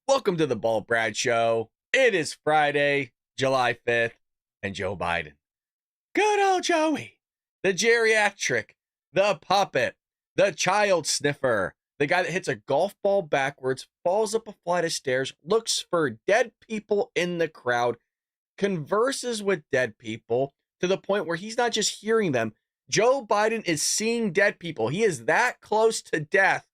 Welcome to the Bald Brad Show. It is Friday, July 5th, and Joe Biden. Good old Joey. The geriatric, the puppet, the child sniffer, the guy that hits a golf ball backwards, falls up a flight of stairs, looks for dead people in the crowd, converses with dead people to the point where he's not just hearing them. Joe Biden is seeing dead people. He is that close to death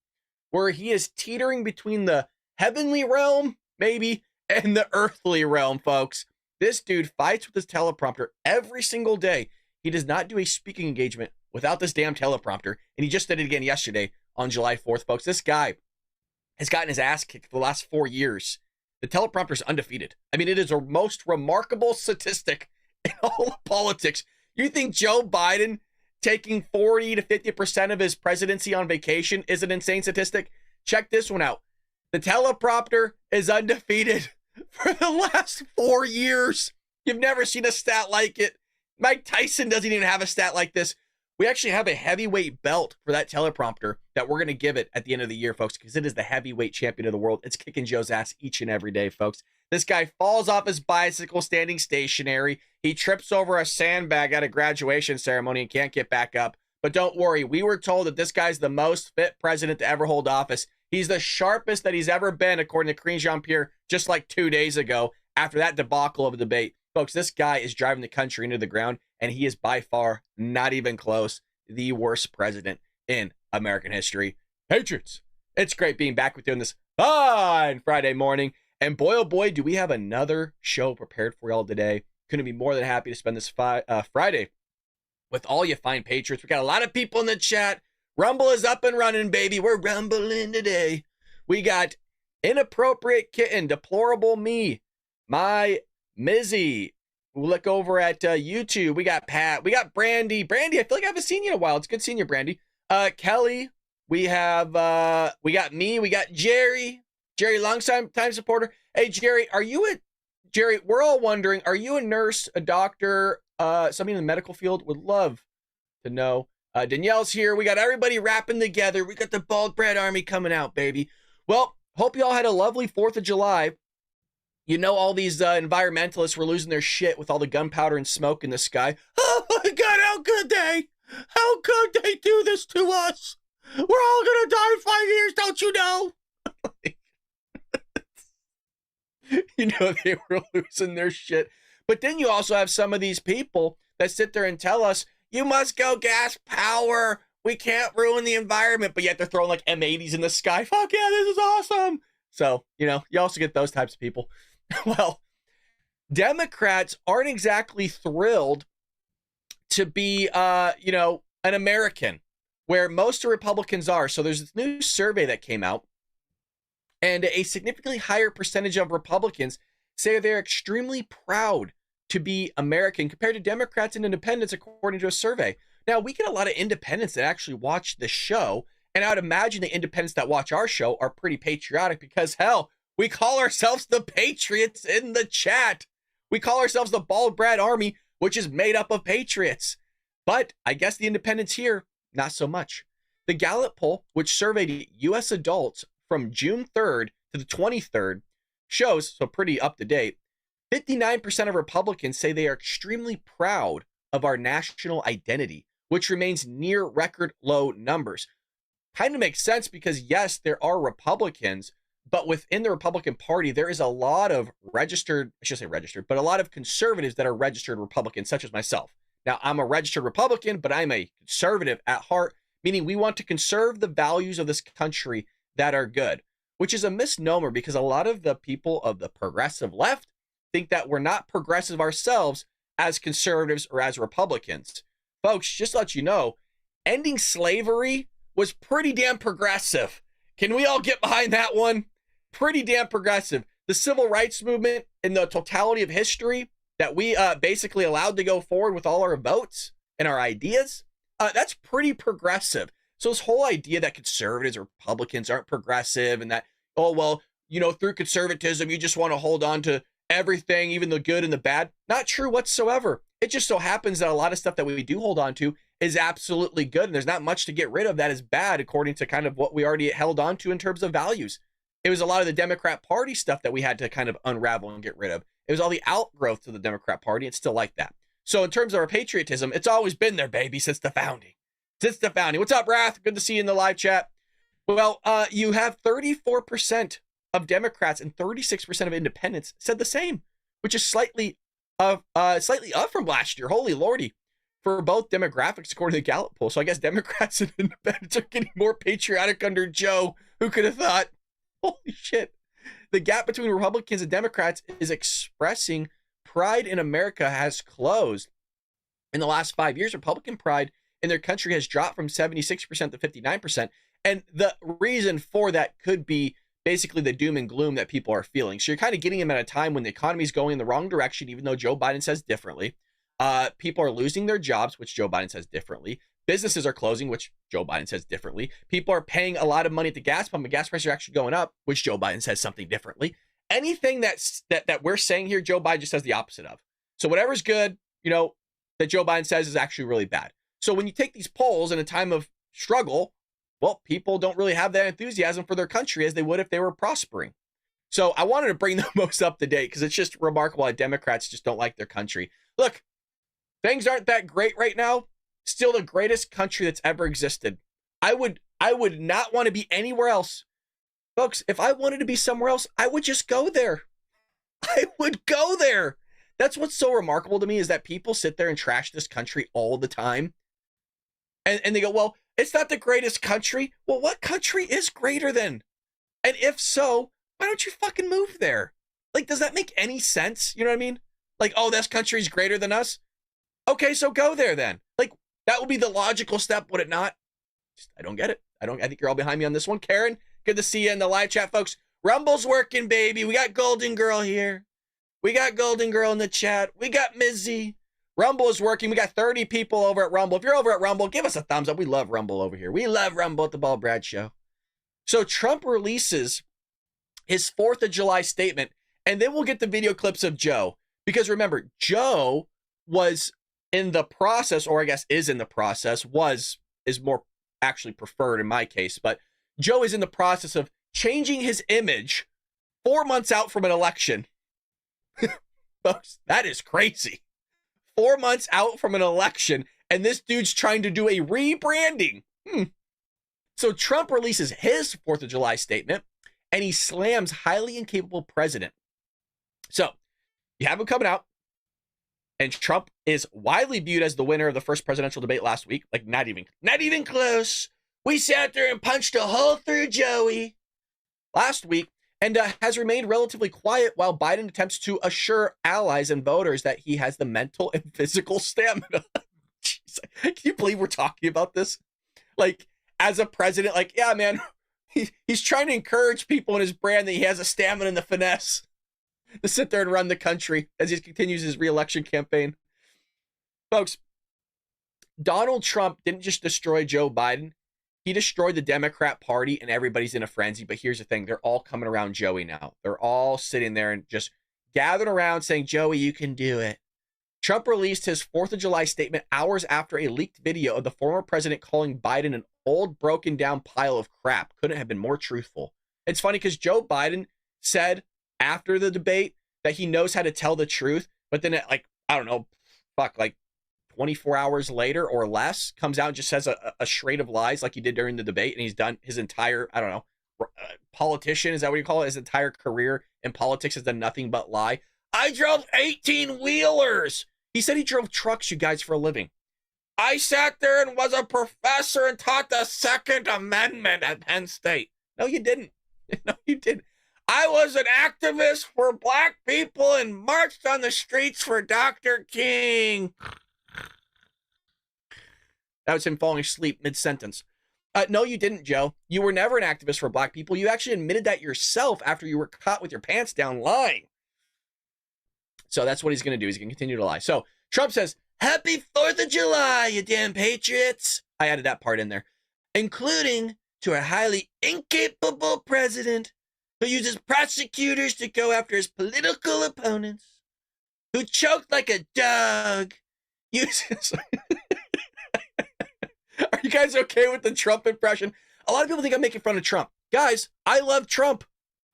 where he is teetering between the heavenly realm, maybe, and the earthly realm, folks. This dude fights with his teleprompter every single day. He does not do a speaking engagement without this damn teleprompter, and he just did it again yesterday on July 4th, folks. This guy has gotten his ass kicked for the last 4 years. The teleprompter is undefeated. I mean, it is a most remarkable statistic in all of politics. You think Joe Biden taking 40 to 50% of his presidency on vacation is an insane statistic? Check this one out. The teleprompter is undefeated for the last 4 years. You've never seen a stat like it. Mike Tyson doesn't even have a stat like this. We actually have a heavyweight belt for that teleprompter that we're going to give it at the end of the year, folks, because it is the heavyweight champion of the world. It's kicking Joe's ass each and every day, folks. This guy falls off his bicycle standing stationary. He trips over a sandbag at a graduation ceremony and can't get back up. But don't worry, we were told that this guy's the most fit president to ever hold office. He's the sharpest that he's ever been, according to Karine Jean-Pierre, just like 2 days ago after that debacle of a debate. Folks, this guy is driving the country into the ground, and he is by far, not even close, the worst president in American history. Patriots, it's great being back with you on this fine Friday morning. And boy, oh boy, do we have another show prepared for y'all today. Couldn't be more than happy to spend this Friday with all you fine Patriots. We got a lot of people in the chat. Rumble is up and running, baby. We're rumbling today. We got Inappropriate Kitten, Deplorable Me, My Mizzy. We'll look over at YouTube. We got Pat. We got Brandy. Brandy, I feel like I haven't seen you in a while. It's good seeing you, Brandy. Kelly. We have, we got me. We got Jerry. Jerry, long-time supporter. Hey, Jerry, Jerry, we're all wondering, are you a nurse, a doctor, somebody in the medical field? Would love to know. Danielle's here. We got everybody rapping together. We got the Bald Bread Army coming out, baby. Well, hope you all had a lovely 4th of July. You know, all these environmentalists were losing their shit with all the gunpowder and smoke in the sky. Oh my God, how could they? How could they do this to us? We're all gonna die in 5 years, don't you know? You know, they were losing their shit. But then you also have some of these people that sit there and tell us, you must go gas power. We can't ruin the environment. But yet they're throwing like M80s in the sky. Fuck yeah, this is awesome. So, you know, you also get those types of people. Well, Democrats aren't exactly thrilled to be, you know, an American, where most Republicans are. So there's this new survey that came out, and a significantly higher percentage of Republicans say they're extremely proud to be American compared to Democrats and independents, according to a survey. Now, we get a lot of independents that actually watch the show, and I would imagine the independents that watch our show are pretty patriotic because, hell, we call ourselves the Patriots in the chat. We call ourselves the Bald Brad Army, which is made up of patriots. But I guess the independents here, not so much. The Gallup poll, which surveyed U.S. adults from June 3rd to the 23rd, shows, so pretty up to date, 59% of Republicans say they are extremely proud of our national identity, which remains near record low numbers. Kind of makes sense because, yes, there are Republicans, but within the Republican Party, there is a lot of but a lot of conservatives that are registered Republicans, such as myself. Now, I'm a registered Republican, but I'm a conservative at heart, meaning we want to conserve the values of this country that are good, which is a misnomer because a lot of the people of the progressive left think that we're not progressive ourselves as conservatives or as Republicans. Folks, just to let you know, ending slavery was pretty damn progressive. Can we all get behind that one? Pretty damn progressive. The civil rights movement in the totality of history that we basically allowed to go forward with all our votes and our ideas, that's pretty progressive. So this whole idea that conservatives or Republicans aren't progressive and that, oh, well, you know, through conservatism, you just want to hold on to everything, even the good and the bad, not true whatsoever. It just so happens that a lot of stuff that we do hold on to is absolutely good, and there's not much to get rid of that is bad, according to kind of what we already held on to in terms of values. It was a lot of the Democrat Party stuff that we had to kind of unravel and get rid of. It was all the outgrowth to the Democrat Party. It's still like that. So in terms of our patriotism, it's always been there, baby, since the founding. Since the founding. What's up, Wrath? Good to see you in the live chat. Well, you have 34% of Democrats and 36% of independents said the same, which is slightly up from last year. Holy lordy. For both demographics, according to the Gallup poll. So I guess Democrats and independents are getting more patriotic under Joe. Who could have thought? Holy shit. The gap between Republicans and Democrats is expressing pride in America has closed. In the last 5 years, Republican pride in their country has dropped from 76% to 59%. And the reason for that could be basically the doom and gloom that people are feeling. So you're kind of getting them at a time when the economy is going in the wrong direction, even though Joe Biden says differently. People are losing their jobs, which Joe Biden says differently. Businesses are closing, which Joe Biden says differently. People are paying a lot of money at the gas pump, and gas prices are actually going up, which Joe Biden says something differently. Anything that we're saying here, Joe Biden just says the opposite of. So whatever's good, that Joe Biden says is actually really bad. So when you take these polls in a time of struggle, well, people don't really have that enthusiasm for their country as they would if they were prospering. So I wanted to bring the most up to date because it's just remarkable how Democrats just don't like their country. Look, things aren't that great right now. Still the greatest country that's ever existed. I would not want to be anywhere else. Folks, if I wanted to be somewhere else, I would just go there. I would go there. That's what's so remarkable to me is that people sit there and trash this country all the time. And they go, well, it's not the greatest country. Well, what country is greater than? And if so, why don't you fucking move there? Like, does that make any sense? You know what I mean? Like, oh, this country's greater than us? Okay, so go there then. Like, that would be the logical step, would it not? I don't get it. I think you're all behind me on this one. Karen, good to see you in the live chat, folks. Rumble's working, baby. We got Golden Girl here. We got Golden Girl in the chat. We got Mizzy. Rumble is working. We got 30 people over at Rumble. If you're over at Rumble, give us a thumbs up. We love Rumble over here. We love Rumble at the Ball Brad Show. So Trump releases his 4th of July statement, and then we'll get the video clips of Joe. Because remember, Joe was in the process, or I guess is in the process, is more actually preferred in my case, but Joe is in the process of changing his image 4 months out from an election. Folks, that is crazy. 4 months out from an election, and this dude's trying to do a rebranding. So Trump releases his 4th of July statement, and he slams highly incapable president. So you have him coming out, and Trump is widely viewed as the winner of the first presidential debate last week. Like, not even close. We sat there and punched a hole through Joey last week, and has remained relatively quiet while Biden attempts to assure allies and voters that he has the mental and physical stamina. Jeez, can you believe we're talking about this? Like, as a president, like, yeah, man, he's trying to encourage people in his brand that he has a stamina and the finesse to sit there and run the country as he continues his re-election campaign. Folks, Donald Trump didn't just destroy Joe Biden. He destroyed the Democrat Party, and everybody's in a frenzy. But here's the thing. They're all coming around Joey now. They're all sitting there and just gathered around saying, Joey, you can do it. Trump released his 4th of July statement hours after a leaked video of the former president calling Biden an old, broken down pile of crap. Couldn't have been more truthful. It's funny because Joe Biden said after the debate that he knows how to tell the truth. But then, like 24 hours later or less, comes out and just says a charade of lies like he did during the debate. And he's done his entire, politician, is that what you call it? His entire career in politics has done nothing but lie. I drove 18-wheelers. He said he drove trucks, you guys, for a living. I sat there and was a professor and taught the Second Amendment at Penn State. No, you didn't. No, you didn't. I was an activist for black people and marched on the streets for Dr. King. That was him falling asleep mid-sentence. No, you didn't, Joe. You were never an activist for black people. You actually admitted that yourself after you were caught with your pants down lying. So that's what he's going to do. He's going to continue to lie. So Trump says, Happy 4th of July, you damn patriots. I added that part in there. Including to a highly incapable president who uses prosecutors to go after his political opponents, who choked like a dog, uses... Are you guys okay with the Trump impression? A lot of people think I'm making fun of Trump. Guys, I love Trump.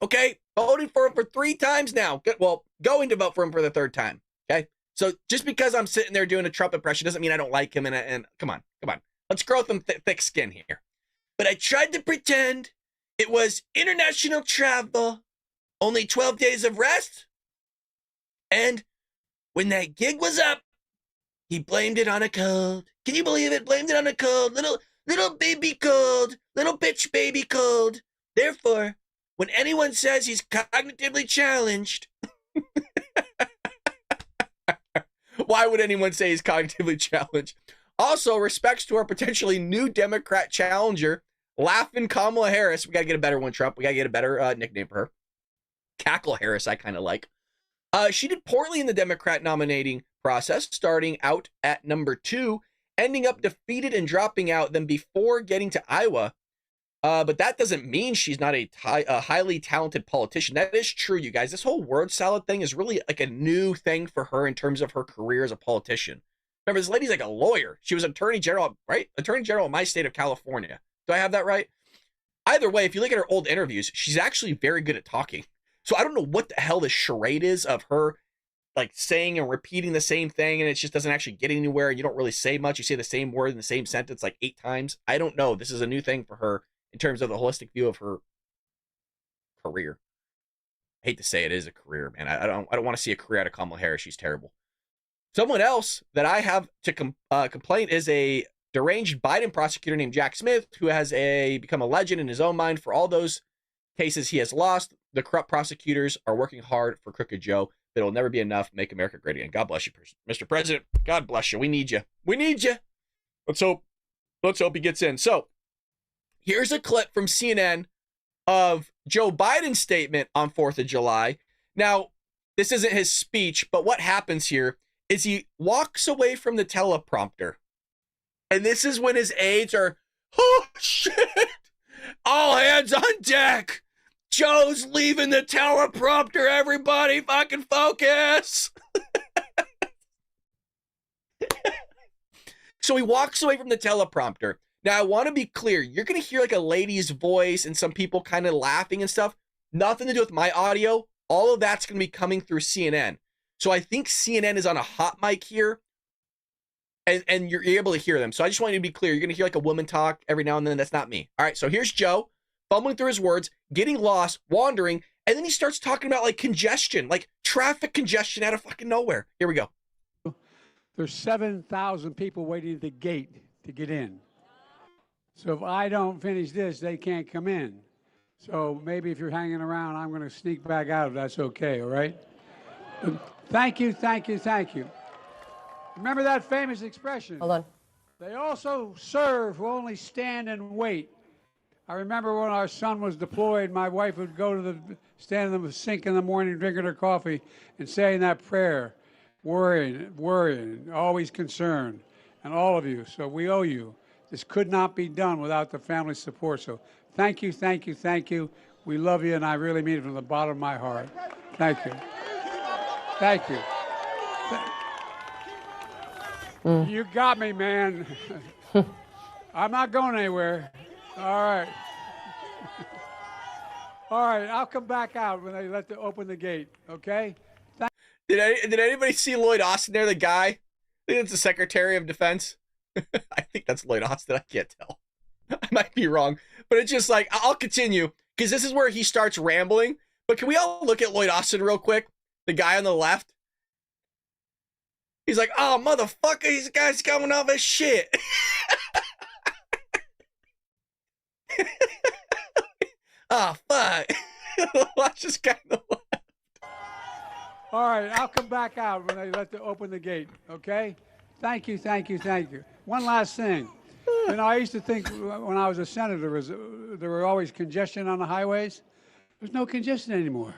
Okay, voted for him for 3 times now. Well, going to vote for him for the 3rd time. Okay, so just because I'm sitting there doing a Trump impression doesn't mean I don't like him. And come on, let's grow some thick skin here. But I tried to pretend it was international travel, only 12 days of rest, and when that gig was up, he blamed it on a cold. Can you believe it? Blamed it on a cold, little baby cold, little bitch baby cold. Therefore, when anyone says he's cognitively challenged, why would anyone say he's cognitively challenged? Also, respects to our potentially new Democrat challenger, Laughing Kamala Harris. We got to get a better one, Trump. We got to get a better nickname for her. Cackle Harris, I kind of like. She did poorly in the Democrat nominating process, starting out at number 2, ending up defeated and dropping out then before getting to Iowa. But that doesn't mean she's not a highly talented politician. That is true, you guys. This whole word salad thing is really like a new thing for her in terms of her career as a politician. Remember, this lady's like a lawyer. She was attorney general, right? Attorney general in my state of California. Do I have that right? Either way, if you look at her old interviews, she's actually very good at talking. So I don't know what the hell this charade is of her like saying and repeating the same thing, and it just doesn't actually get anywhere. You don't really say much. You say the same word in the same sentence like 8 times. I don't know. This is a new thing for her in terms of the holistic view of her career. I hate to say it is a career, man. I don't want to see a career out of Kamala Harris. She's terrible. Someone else that I have to complain is a deranged Biden prosecutor named Jack Smith, who has become a legend in his own mind for all those cases he has lost. The corrupt prosecutors are working hard for Crooked Joe, but it'll never be enough. Make America great again. God bless you, Mr. President. God bless you. We need you. We need you. Let's hope he gets in. So here's a clip from CNN of Joe Biden's statement on 4th of July. Now, this isn't his speech, but what happens here is he walks away from the teleprompter. And this is when his aides are, oh, shit, all hands on deck. Joe's leaving the teleprompter. Everybody fucking focus. So he walks away from the teleprompter. Now, I want to be clear. You're going to hear like a lady's voice and some people kind of laughing and stuff. Nothing to do with my audio. All of that's going to be coming through CNN. So I think CNN is on a hot mic here. And you're able to hear them. So I just want you to be clear. You're going to hear like a woman talk every now and then. That's not me. All right, so here's Joe fumbling through his words, getting lost, wandering, and then he starts talking about like congestion, like traffic congestion out of fucking nowhere. Here we go. There's 7,000 people waiting at the gate to get in. So if I don't finish this, they can't come in. So maybe if you're hanging around, I'm going to sneak back out if that's okay, all right? Thank you, thank you, thank you. Remember that famous expression? Hold on. They also serve who only stand and wait. I remember when our son was deployed, my wife would go to stand in the sink in the morning, drinking her coffee, and saying that prayer, worrying, always concerned, and all of you. So we owe you. This could not be done without the family support. So thank you, thank you, thank you. We love you, and I really mean it from the bottom of my heart. Thank you. Thank you. You got me, man. I'm not going anywhere. All right. All right, I'll come back out when they open the gate, okay? Did anybody see Lloyd Austin there, the guy? I think that's the Secretary of Defense. I think that's Lloyd Austin. I can't tell. I might be wrong. But it's just like, I'll continue, because this is where he starts rambling. But can we all look at Lloyd Austin real quick? The guy on the left. He's like, oh, motherfucker, these guys coming off his shit. Oh, fuck. Watch this guy on the left. All right, I'll come back out when they open the gate, okay? Thank you, thank you, thank you. One last thing. You know, I used to think when I was a senator, there were always congestion on the highways. There's no congestion anymore.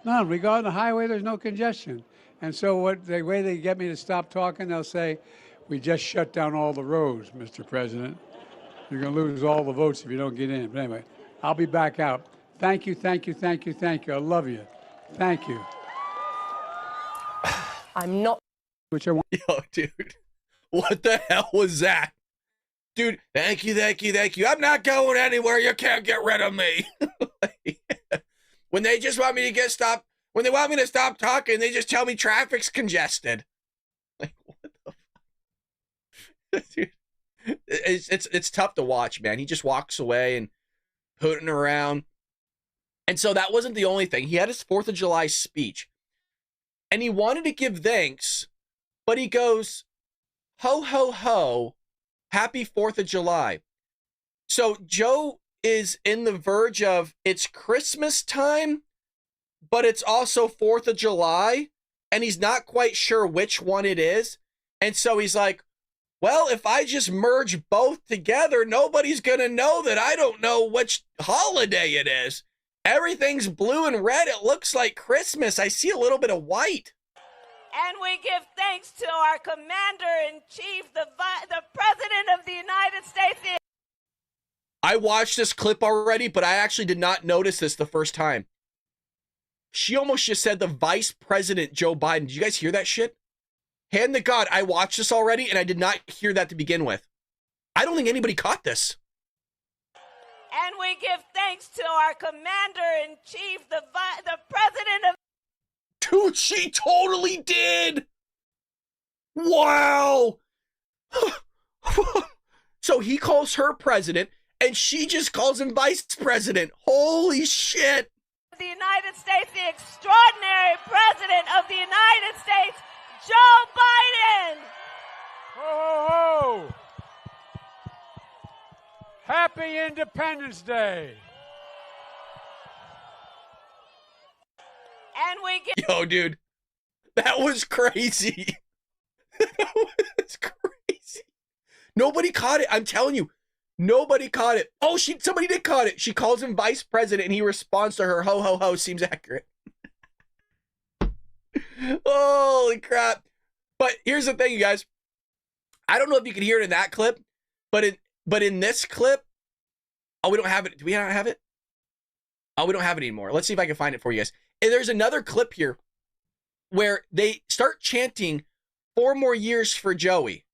None. We go on the highway, there's no congestion. And so the way they get me to stop talking, they'll say, we just shut down all the roads, Mr. President. You're going to lose all the votes if you don't get in. But anyway, I'll be back out. Thank you, thank you, thank you, thank you. I love you. Thank you. I'm not. Which I want. Yo, dude, what the hell was that? Dude, thank you, thank you, thank you. I'm not going anywhere. You can't get rid of me. When they just want me to when they want me to stop talking, they just tell me traffic's congested. Like, what the fuck? Dude, it's tough to watch, man. He just walks away and hooting around. And so that wasn't the only thing. He had his 4th of July speech. And he wanted to give thanks, but he goes, ho, ho, ho, happy 4th of July. So Joe is in the verge of, it's Christmas time, but it's also 4th of July, and he's not quite sure which one it is. And so he's like, well, if I just merge both together, nobody's going to know that I don't know which holiday it is. Everything's blue and red. It looks like Christmas. I see a little bit of white. And we give thanks to our Commander-in-Chief, the President of the United States. I watched this clip already, but I actually did not notice this the first time. She almost just said the Vice President, Joe Biden. Did you guys hear that shit? Hand to God, I watched this already, and I did not hear that to begin with. I don't think anybody caught this. And we give thanks to our Commander-in-Chief, the President of... Dude, she totally did! Wow! So he calls her president, and she just calls him vice president. Holy shit! The United States, the extraordinary President of the United States, Joe Biden! Ho, ho, ho! Happy Independence Day! And we give... Yo, dude, that was crazy. That was crazy. Nobody caught it. I'm telling you, nobody caught it. Oh, somebody did caught it. She calls him vice president, and he responds to her, ho, ho, ho, seems accurate. Holy crap. But here's the thing, you guys. I don't know if you can hear it in that clip, but in this clip, oh, we don't have it. Do we not have it? Oh, we don't have it anymore. Let's see if I can find it for you guys. And there's another clip here where they start chanting 4 more years for Joey.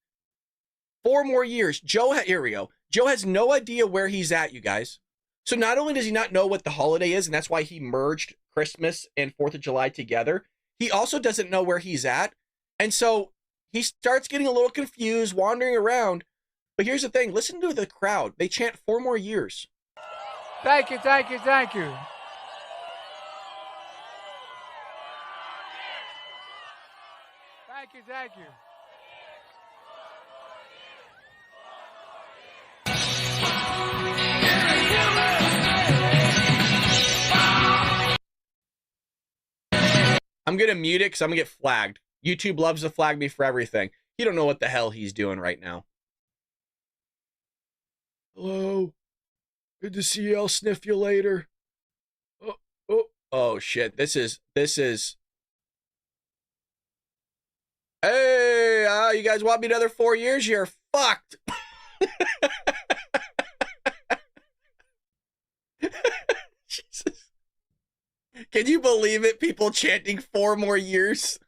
4 more years. Here we go. Joe has no idea where he's at, you guys. So not only does he not know what the holiday is, and that's why he merged Christmas and 4th of July together, he also doesn't know where he's at. And so he starts getting a little confused, wandering around. But here's the thing. Listen to the crowd. They chant 4 more years. Thank you, thank you, thank you. Thank you, thank you. I'm going to mute it because I'm going to get flagged. YouTube loves to flag me for everything. You don't know what the hell he's doing right now. Hello. Good to see you. I'll sniff you later. Oh shit. This is. Hey, you guys want me another 4 years? You're fucked. Jesus. Can you believe it? People chanting 4 more years.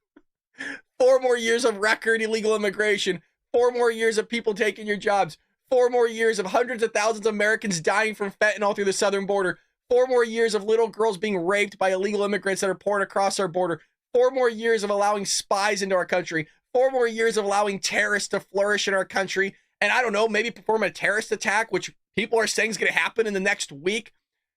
4 more years of record illegal immigration. 4 more years of people taking your jobs. 4 more years of hundreds of thousands of Americans dying from fentanyl through the southern border. 4 more years of little girls being raped by illegal immigrants that are pouring across our border. 4 more years of allowing spies into our country. 4 more years of allowing terrorists to flourish in our country. And I don't know, maybe perform a terrorist attack, which people are saying is going to happen in the next week.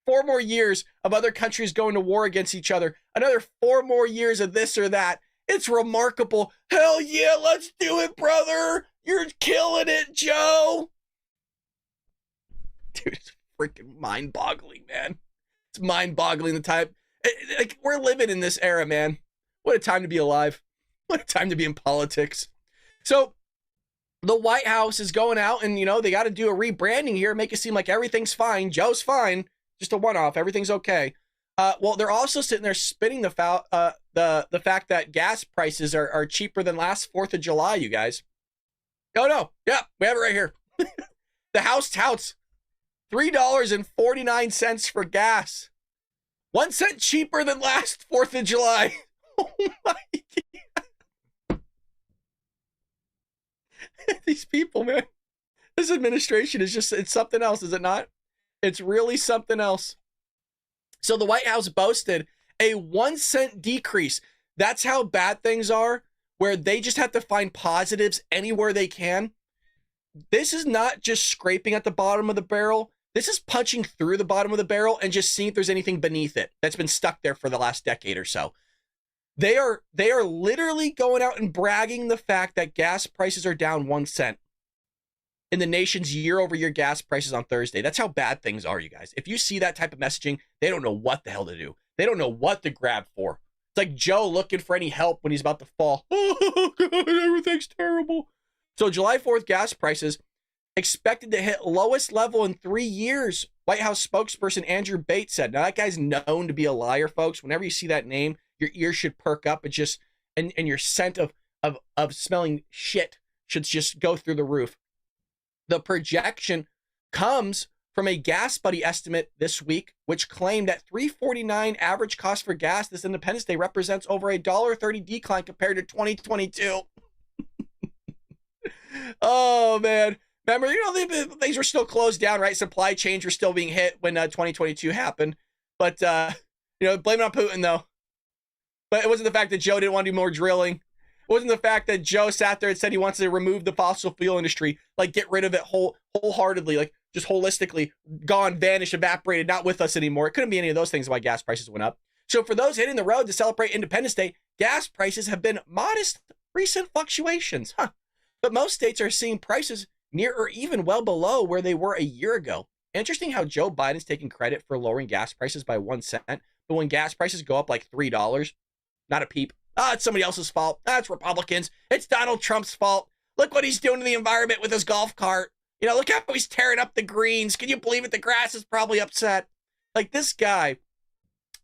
4 more years of other countries going to war against each other. Another 4 more years of this or that. It's remarkable. Hell yeah, let's do it, brother. You're killing it, Joe. Dude, it's freaking mind-boggling, man. It's mind-boggling the time. Like, we're living in this era, man. What a time to be alive. What a time to be in politics. So, the White House is going out and, they got to do a rebranding here, make it seem like everything's fine. Joe's fine. Just a one-off. Everything's okay. Well, they're also sitting there spinning the fact that gas prices are cheaper than last 4th of July, you guys. Oh, no. Yeah, we have it right here. The House touts $3.49 for gas. 1 cent cheaper than last 4th of July. Oh, my God. These people, man. This administration is it's something else, is it not? It's really something else. So the White House boasted a 1 cent decrease. That's how bad things are, where they just have to find positives anywhere they can. This is not just scraping at the bottom of the barrel. This is punching through the bottom of the barrel and just seeing if there's anything beneath it that's been stuck there for the last decade or so. They are literally going out and bragging the fact that gas prices are down 1 cent in the nation's year-over-year gas prices on Thursday. That's how bad things are, you guys. If you see that type of messaging, they don't know what the hell to do. They don't know what to grab for. It's like Joe looking for any help when he's about to fall. Oh, God, everything's terrible. So July 4th gas prices expected to hit lowest level in 3 years. White House spokesperson Andrew Bates said. Now, that guy's known to be a liar, folks. Whenever you see that name, your ears should perk up and your scent of smelling shit should just go through the roof. The projection comes from a Gas Buddy estimate this week, which claimed that $3.49 average cost for gas this Independence Day represents over a $1.30 decline compared to 2022. Oh, man. Remember, things were still closed down, right? Supply chains were still being hit when 2022 happened. But, blame it on Putin, though. But it wasn't the fact that Joe didn't want to do more drilling. It wasn't the fact that Joe sat there and said he wants to remove the fossil fuel industry, like get rid of it wholeheartedly, like just holistically, gone, vanished, evaporated, not with us anymore. It couldn't be any of those things why gas prices went up. So for those hitting the road to celebrate Independence Day, gas prices have been modest recent fluctuations. But most states are seeing prices near or even well below where they were a year ago. Interesting how Joe Biden's taking credit for lowering gas prices by 1 cent, but when gas prices go up like $3, not a peep. It's somebody else's fault. It's Republicans. It's Donald Trump's fault. Look what he's doing to the environment with his golf cart. Look how he's tearing up the greens. Can you believe it? The grass is probably upset. Like, this guy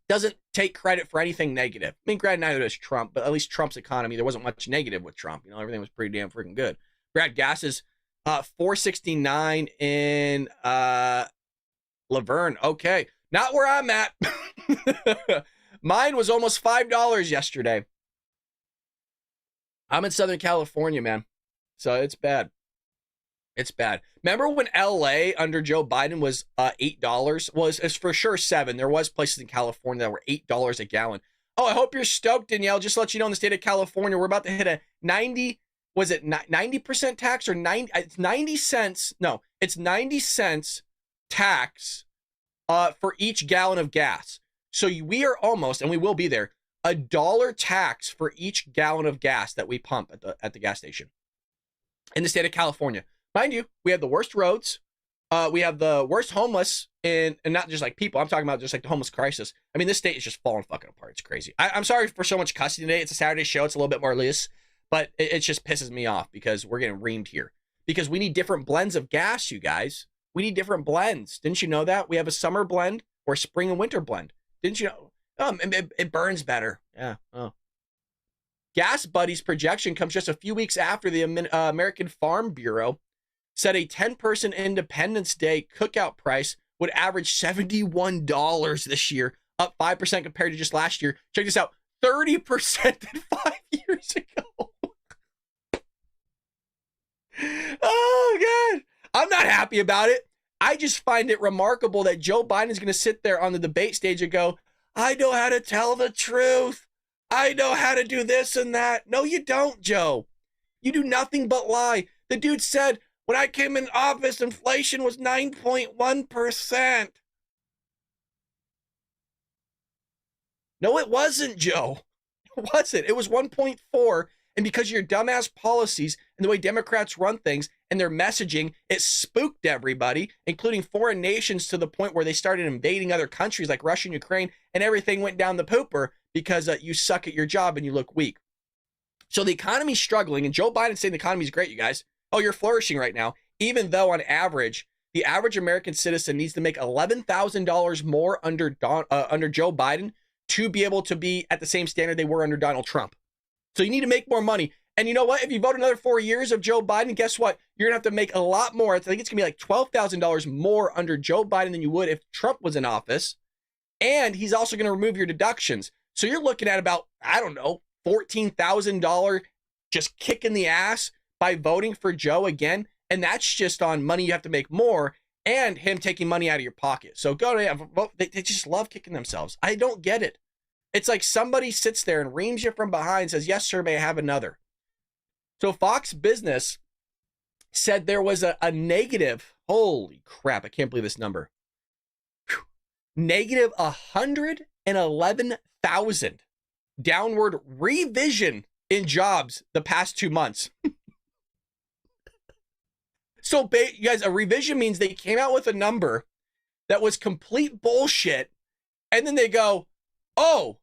doesn't take credit for anything negative. I mean, granted, neither does Trump, but at least Trump's economy, there wasn't much negative with Trump. Everything was pretty damn freaking good. Brad, gas is $4.69 in Laverne. Okay, not where I'm at. Mine was almost $5 yesterday. I'm in Southern California, man. So it's bad. It's bad. Remember when LA under Joe Biden was $8? Well, it's for sure $7. There was places in California that were $8 a gallon. Oh, I hope you're stoked, Danielle. Just to let you know, in the state of California, we're about to hit a 90% tax or 90? It's 90 cents. No, it's 90 cents tax for each gallon of gas. So we are almost, and we will be there, $1 tax for each gallon of gas that we pump at the gas station in the state of California. Mind you, we have the worst roads. We have the worst homeless, and not just like people. I'm talking about just like the homeless crisis. I mean, this state is just falling fucking apart. It's crazy. I'm sorry for so much cussing today. It's a Saturday show. It's a little bit more loose, but it just pisses me off because we're getting reamed here. Because we need different blends of gas, you guys. We need different blends. Didn't you know that? We have a summer blend or a spring and winter blend. Didn't you know? It burns better. Yeah. Oh. Gas Buddy's projection comes just a few weeks after the American Farm Bureau said a 10-person Independence Day cookout price would average $71 this year, up 5% compared to just last year. Check this out, 30% in 5 years ago. Oh, God. I'm not happy about it. I just find it remarkable that Joe Biden is going to sit there on the debate stage and go, I know how to tell the truth. I know how to do this and that. No, you don't, Joe. You do nothing but lie. The dude said, when I came in office, inflation was 9.1%. No, it wasn't, Joe. It wasn't. It was 1.4. And because of your dumbass policies and the way Democrats run things and their messaging, it spooked everybody, including foreign nations, to the point where they started invading other countries like Russia and Ukraine, and everything went down the pooper because you suck at your job and you look weak. So the economy's struggling, and Joe Biden's saying the economy's great, you guys. Oh, you're flourishing right now, even though on average, the average American citizen needs to make $11,000 more under Joe Biden to be able to be at the same standard they were under Donald Trump. So you need to make more money. And you know what? If you vote another 4 years of Joe Biden, guess what? You're going to have to make a lot more. I think it's going to be like $12,000 more under Joe Biden than you would if Trump was in office. And he's also going to remove your deductions. So you're looking at about, I don't know, $14,000 just kicking the ass by voting for Joe again. And that's just on money you have to make more. and him taking money out of your pocket. So go to vote. They just love kicking themselves. I don't get it. It's like somebody sits there and reams you from behind and says, yes, sir, may I have another? So Fox Business said there was a negative, holy crap, I can't believe this number, negative 111,000 downward revision in jobs the past 2 months. So, you guys, a revision means they came out with a number that was complete bullshit, and then they go, oh,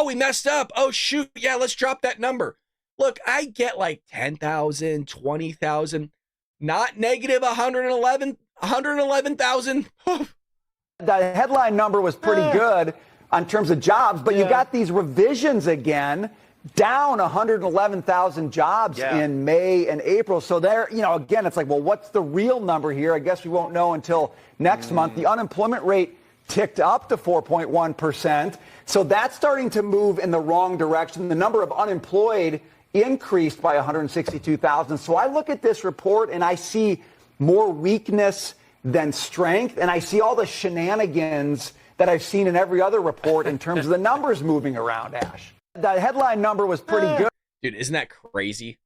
we messed up. Oh, shoot, yeah, let's drop that number. Look, I get like 10,000, 20,000, not negative 111,000. The headline number was pretty good on terms of jobs, but you got these revisions again, down 111,000 jobs in May and April. So there, again, it's like, well, what's the real number here? I guess we won't know until next month. The unemployment rate ticked up to 4.1%. So that's starting to move in the wrong direction. The number of unemployed increased by 162,000. So I look at this report and I see more weakness than strength. And I see all the shenanigans that I've seen in every other report in terms of the numbers moving around, Ash. The headline number was pretty good. Dude, isn't that crazy?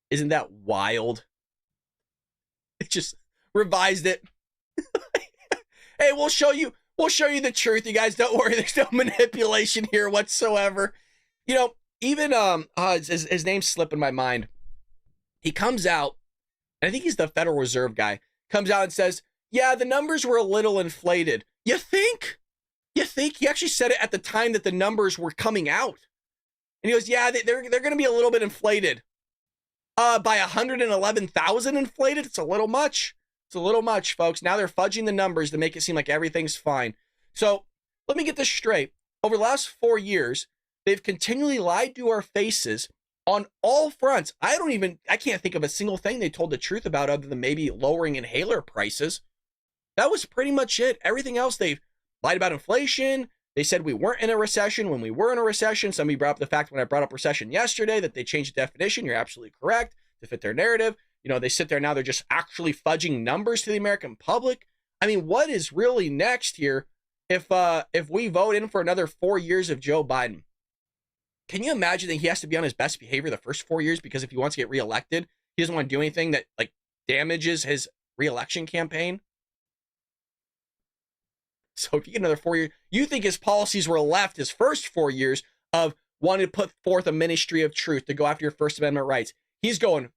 Isn't that wild? It just revised it. Hey, we'll show you the truth, you guys. Don't worry, there's no manipulation here whatsoever. Even his name's slipping my mind. He comes out, and I think he's the Federal Reserve guy, comes out and says, yeah, the numbers were a little inflated. You think? He actually said it at the time that the numbers were coming out. And he goes, yeah, they're going to be a little bit inflated. By 111,000 inflated? It's a little much. It's a little much, folks. Now they're fudging the numbers to make it seem like everything's fine. So let me get this straight. Over the last 4 years, they've continually lied to our faces on all fronts. I can't think of a single thing they told the truth about other than maybe lowering inhaler prices. That was pretty much it. Everything else, they've lied about inflation. They said we weren't in a recession when we were in a recession. Somebody brought up the fact when I brought up recession yesterday that they changed the definition. You're absolutely correct to fit their narrative. They sit there now, they're just actually fudging numbers to the American public. I mean, what is really next here if we vote in for another 4 years of Joe Biden? Can you imagine that he has to be on his best behavior the first 4 years because if he wants to get reelected, he doesn't want to do anything that damages his reelection campaign? So if you get another 4 years, you think his policies were left his first 4 years of wanting to put forth a ministry of truth to go after your First Amendment rights. He's going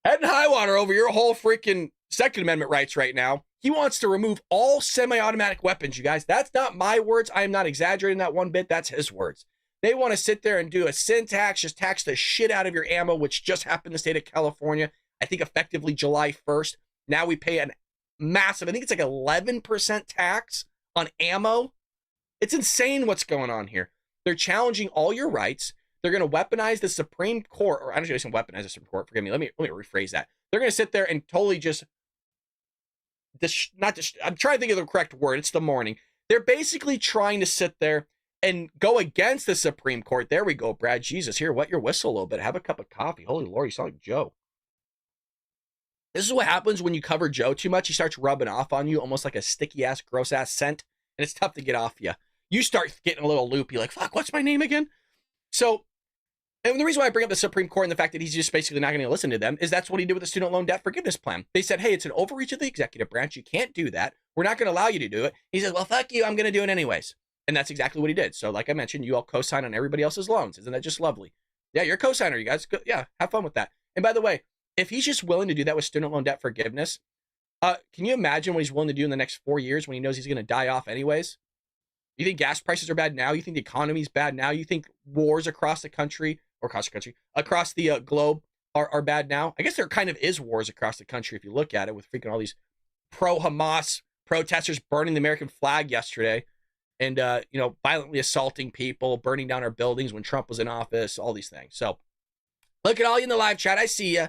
head and high water over your whole freaking Second Amendment rights right now. He wants to remove all semi-automatic weapons, you guys. That's not my words. I am not exaggerating that one bit. That's his words. They want to sit there and do a sin tax, just tax the shit out of your ammo, which just happened in the state of California, I think effectively July 1st. Now we pay an massive, I think it's like 11% tax on ammo. It's insane what's going on here. They're challenging all your rights. They're going to weaponize the Supreme Court, or I don't know if they weaponize the Supreme Court. Forgive me. Let me rephrase that. They're going to sit there and totally I'm trying to think of the correct word. It's the morning. They're basically trying to sit there and go against the Supreme Court. There we go, Brad. Jesus, here, wet your whistle a little bit. Have a cup of coffee. Holy Lord, you sound like Joe. This is what happens when you cover Joe too much. He starts rubbing off on you, almost like a sticky-ass, gross-ass scent, and it's tough to get off you. You start getting a little loopy, like, fuck, what's my name again? So, and the reason why I bring up the Supreme Court and the fact that he's just basically not going to listen to them is that's what he did with the student loan debt forgiveness plan. They said, hey, it's an overreach of the executive branch. You can't do that. We're not going to allow you to do it. He says, well, fuck you. I'm going to do it anyways. And that's exactly what he did. So like I mentioned, you all co-sign on everybody else's loans. Isn't that just lovely? Yeah, you're a co-signer, you guys. Yeah, have fun with that. And by the way, if he's just willing to do that with student loan debt forgiveness, can you imagine what he's willing to do in the next 4 years when he knows he's going to die off anyways? You think gas prices are bad now? You think the economy is bad now? You think wars across the country, or across the globe are bad now? I guess there kind of is wars across the country if you look at it, with freaking all these pro-Hamas protesters burning the American flag yesterday and, violently assaulting people, burning down our buildings when Trump was in office, all these things. So look at all you in the live chat. I see you.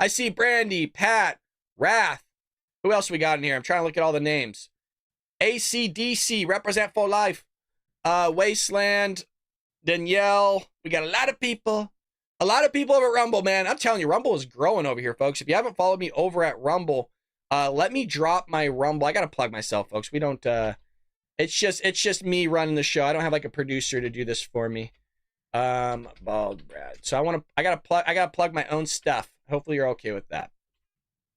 I see Brandy, Pat, Wrath. Who else we got in here? I'm trying to look at all the names. ACDC, Represent for Life. Wasteland, Danielle. We got a lot of people. A lot of people over at Rumble, man. I'm telling you, Rumble is growing over here, folks. If you haven't followed me over at Rumble, let me drop my Rumble. I got to plug myself, folks. We don't, it's just me running the show. I don't have like a producer to do this for me. Bald Brad. So I gotta plug my own stuff. Hopefully you're okay with that.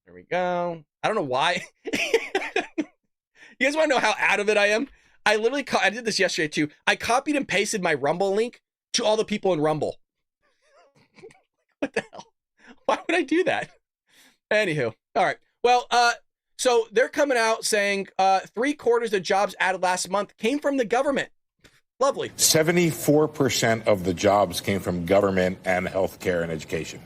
There we go. I don't know why. You guys want to know how out of it I am? I literally, I did this yesterday too. I copied and pasted my Rumble link to all the people in Rumble. What the hell? Why would I do that? Anywho, all right. Well, so they're coming out saying 3/4 of jobs added last month came from the government. Lovely. 74% of the jobs came from government and healthcare and education.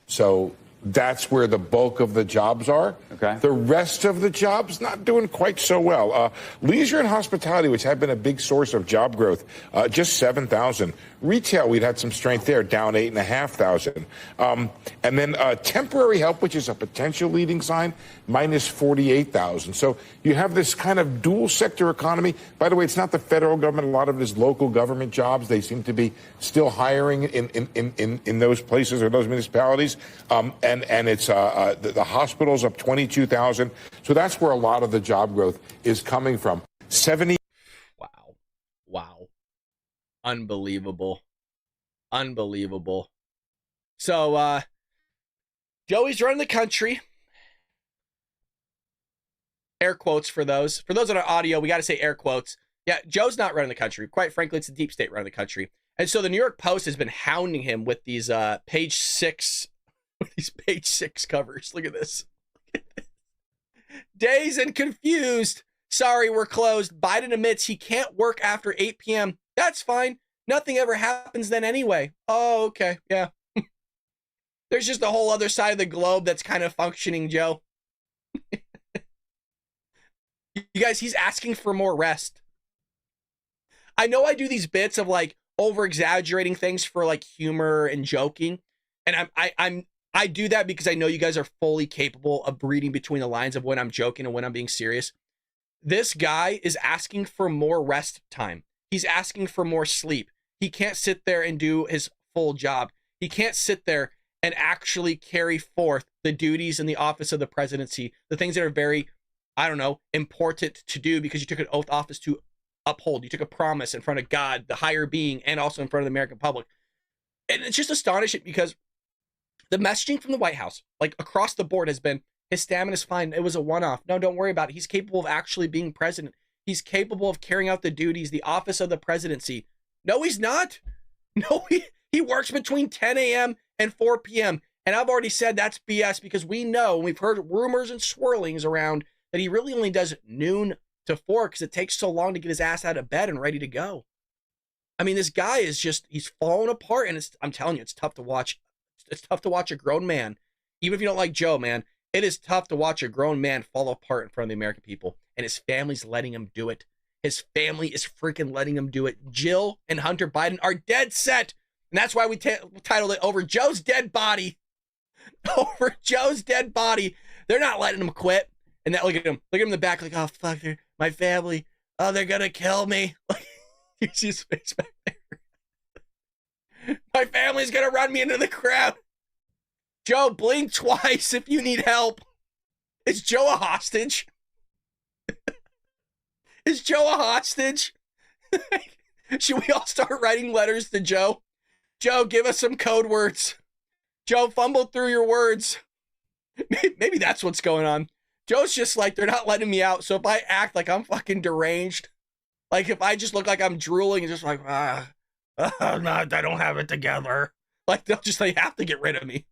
So that's where the bulk of the jobs are. Okay. The rest of the jobs not doing quite so well. Leisure and hospitality, which have been a big source of job growth, just 7,000. Retail, we'd had some strength there, down 8,500. And then temporary help, which is a potential leading sign, minus 48,000. So you have this kind of dual sector economy. By the way, it's not the federal government. A lot of it is local government jobs. They seem to be still hiring in those places or those municipalities. And it's the hospitals up 22,000. So that's where a lot of the job growth is coming from. 70. Wow. Unbelievable. So, Joey's running the country. Air quotes for those. For those on our audio, we got to say air quotes. Yeah, Joe's not running the country. Quite frankly, it's the deep state running the country. And so the New York Post has been hounding him with these page 6 covers. Look at this. Dazed and confused. Sorry, we're closed. Biden admits he can't work after 8 p.m. That's fine. Nothing ever happens then anyway. Oh, okay. Yeah. There's just a whole other side of the globe that's kind of functioning, Joe. You guys, he's asking for more rest. I know I do these bits of like over exaggerating things for like humor and joking. And I do that because I know you guys are fully capable of reading between the lines of when I'm joking and when I'm being serious. This guy is asking for more rest time. He's asking for more sleep. He can't sit there and do his full job. He can't sit there and actually carry forth the duties in the office of the presidency, the things that are very, I don't know, important to do because you took an oath office to uphold. You took a promise in front of God, the higher being, and also in front of the American public. And it's just astonishing because the messaging from the White House, like across the board, has been his stamina's fine. It was a one-off. No, don't worry about it. He's capable of actually being president. He's capable of carrying out the duties, the office of the presidency. No, he's not. No, he works between 10 a.m. and 4 p.m. And I've already said that's BS because we know, and we've heard rumors and swirlings around that he really only does noon to 4 because it takes so long to get his ass out of bed and ready to go. I mean, this guy is just, he's falling apart. And I'm telling you, it's tough to watch. It's tough to watch a grown man, even if you don't like Joe, man. It is tough to watch a grown man fall apart in front of the American people, and his family's letting him do it. His family is freaking letting him do it. Jill and Hunter Biden are dead set, and that's why we titled it Over Joe's Dead Body. Over Joe's Dead Body. They're not letting him quit. And that, look at him in the back, like, oh fuck, my family. Oh, they're gonna kill me. You see his face back there. My family's gonna run me into the crowd. Joe, blink twice if you need help. Is Joe a hostage? Is Joe a hostage? Should we all start writing letters to Joe? Joe, give us some code words. Joe, fumble through your words. Maybe that's what's going on. Joe's just like, they're not letting me out. So if I act like I'm fucking deranged, like if I just look like I'm drooling and just like, no, I don't have it together. Like they have to get rid of me.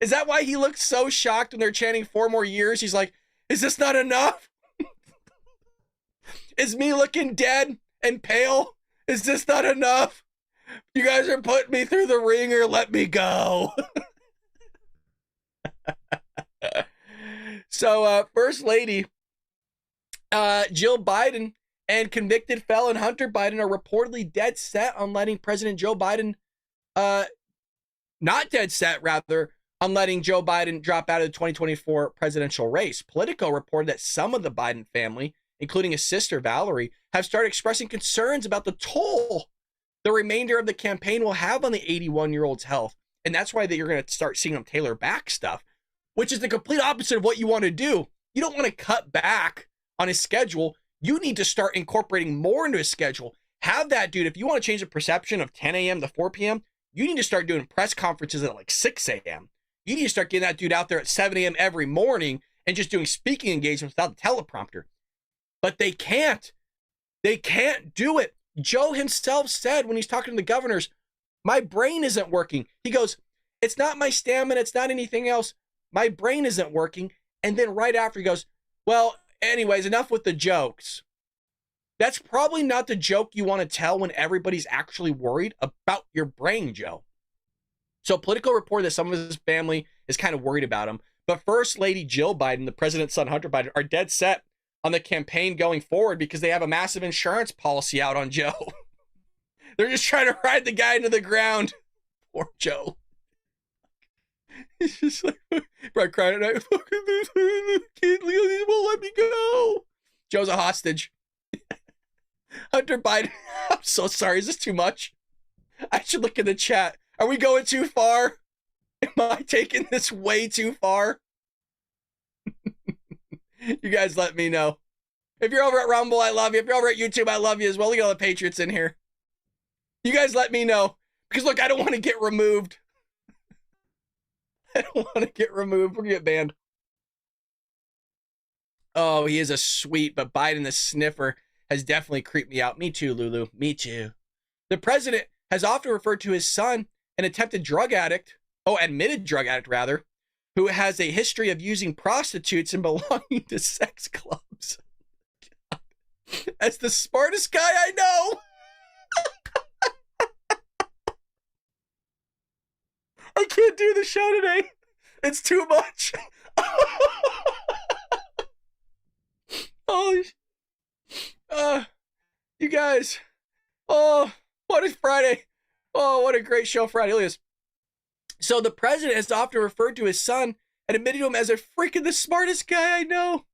Is that why he looks so shocked when they're chanting 4 more years? He's like, is this not enough? Is me looking dead and pale? Is this not enough? You guys are putting me through the ringer. Let me go. So, First Lady Jill Biden and convicted felon Hunter Biden are reportedly dead set on letting President Joe Biden, not dead set, rather, on letting Joe Biden drop out of the 2024 presidential race. Politico reported that some of the Biden family, including his sister Valerie, have started expressing concerns about the toll the remainder of the campaign will have on the 81-year-old's health. And that's why you're going to start seeing them tailor back stuff, which is the complete opposite of what you want to do. You don't want to cut back on his schedule. You need to start incorporating more into his schedule. Have that dude, if you want to change the perception of 10 a.m. to 4 p.m., you need to start doing press conferences at like 6 a.m. You need to start getting that dude out there at 7 a.m. every morning and just doing speaking engagements without the teleprompter. But they can't. They can't do it. Joe himself said when he's talking to the governors, my brain isn't working. He goes, it's not my stamina. It's not anything else. My brain isn't working. And then right after he goes, well, anyways, enough with the jokes. That's probably not the joke you want to tell when everybody's actually worried about your brain, Joe. So Politico reported that some of his family is kind of worried about him. But First Lady Jill Biden, the president's son, Hunter Biden, are dead set on the campaign going forward because they have a massive insurance policy out on Joe. They're just trying to ride the guy into the ground. Poor Joe. He's just like, bro, I cried at night. Fucking this kid, he won't let me go. Joe's a hostage. Hunter Biden, I'm so sorry. Is this too much? I should look in the chat. Are we going too far? Am I taking this way too far? You guys let me know. If you're over at Rumble, I love you. If you're over at YouTube, I love you as well. Look at all the Patriots in here. You guys let me know. Because look, I don't want to get removed. I don't want to get removed. We're going to get banned. Oh, he is a sweet, but Biden the sniffer has definitely creeped me out. Me too, Lulu. Me too. The president has often referred to his son, an admitted drug addict, rather, who has a history of using prostitutes and belonging to sex clubs, as the smartest guy I know. I can't do the show today. It's too much. Oh, you guys. Oh, what a Friday. Oh, what a great show Friday is. So the president has often referred to his son and admitted to him as a freaking the smartest guy I know.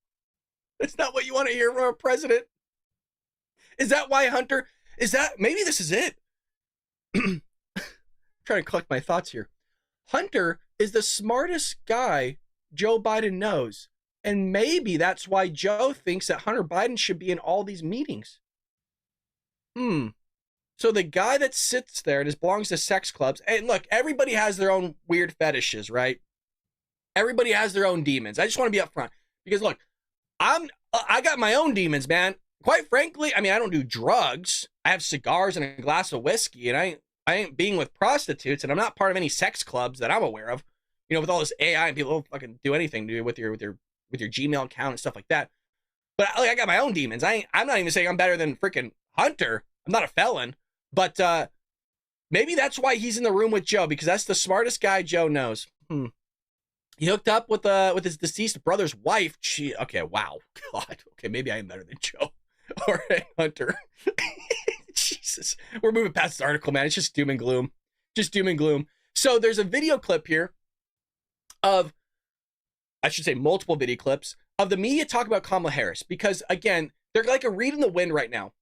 That's not what you want to hear from a president. Is that why Hunter, maybe this is it. I'm trying to collect my thoughts here. Hunter is the smartest guy Joe Biden knows. And maybe that's why Joe thinks that Hunter Biden should be in all these meetings. So the guy that sits there and belongs to sex clubs, and look, everybody has their own weird fetishes, right? Everybody has their own demons. I just want to be upfront because look, I got my own demons, man. Quite frankly, I mean, I don't do drugs. I have cigars and a glass of whiskey, and I ain't being with prostitutes, and I'm not part of any sex clubs that I'm aware of. You know, with all this AI and people don't fucking do anything to do with your Gmail account and stuff like that. But like, I got my own demons. I'm not even saying I'm better than freaking Hunter. I'm not a felon. But maybe that's why he's in the room with Joe, because that's the smartest guy Joe knows. He hooked up with his deceased brother's wife. Okay, wow. God. Okay, maybe I am better than Joe. All right, Hunter. Jesus. We're moving past this article, man. It's just doom and gloom. Just doom and gloom. So there's a video clip here of, I should say multiple video clips, of the media talk about Kamala Harris. Because, again, they're like a reed in the wind right now.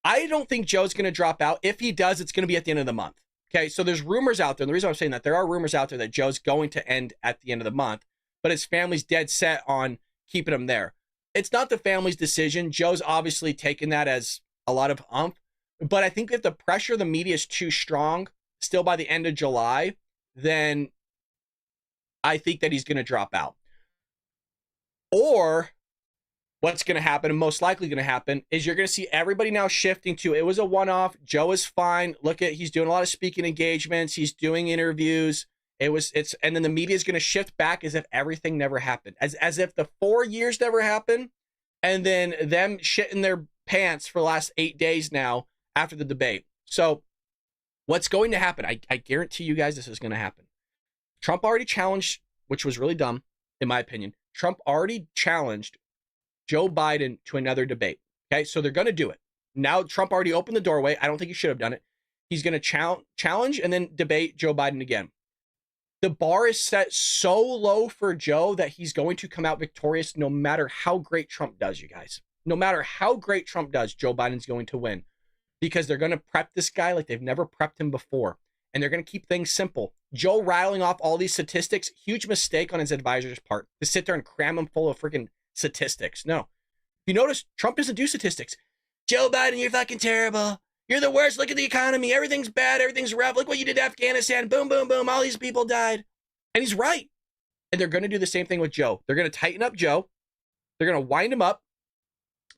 I don't think Joe's going to drop out. If he does, it's going to be at the end of the month. Okay, so there's rumors out there. And the reason I'm saying that, there are rumors out there that Joe's going to end at the end of the month, but his family's dead set on keeping him there. It's not the family's decision. Joe's obviously taken that as a lot of umph, but I think if the pressure of the media is too strong still by the end of July, then I think that he's going to drop out. Or what's going to happen, and most likely going to happen, is you're going to see everybody now shifting to, it was a one-off. Joe is fine. Look at, he's doing a lot of speaking engagements. He's doing interviews. And then the media is going to shift back as if everything never happened, as if the 4 years never happened, and then them shitting their pants for the last 8 days now after the debate. So what's going to happen? I guarantee you guys this is going to happen. Trump already challenged, which was really dumb, in my opinion. Trump already challenged Joe Biden to another debate. Okay, so they're going to do it. Now Trump already opened the doorway. I don't think he should have done it. He's going to challenge and then debate Joe Biden again. The bar is set so low for Joe that he's going to come out victorious no matter how great Trump does, you guys. No matter how great Trump does, Joe Biden's going to win, because they're going to prep this guy like they've never prepped him before. And they're going to keep things simple. Joe riling off all these statistics, huge mistake on his advisor's part to sit there and cram him full of freaking statistics. No. If you notice, Trump doesn't do statistics. Joe Biden, you're fucking terrible. You're the worst. Look at the economy. Everything's bad. Everything's rough. Look what you did to Afghanistan. Boom, boom, boom. All these people died. And he's right. And they're going to do the same thing with Joe. They're going to tighten up Joe. They're going to wind him up.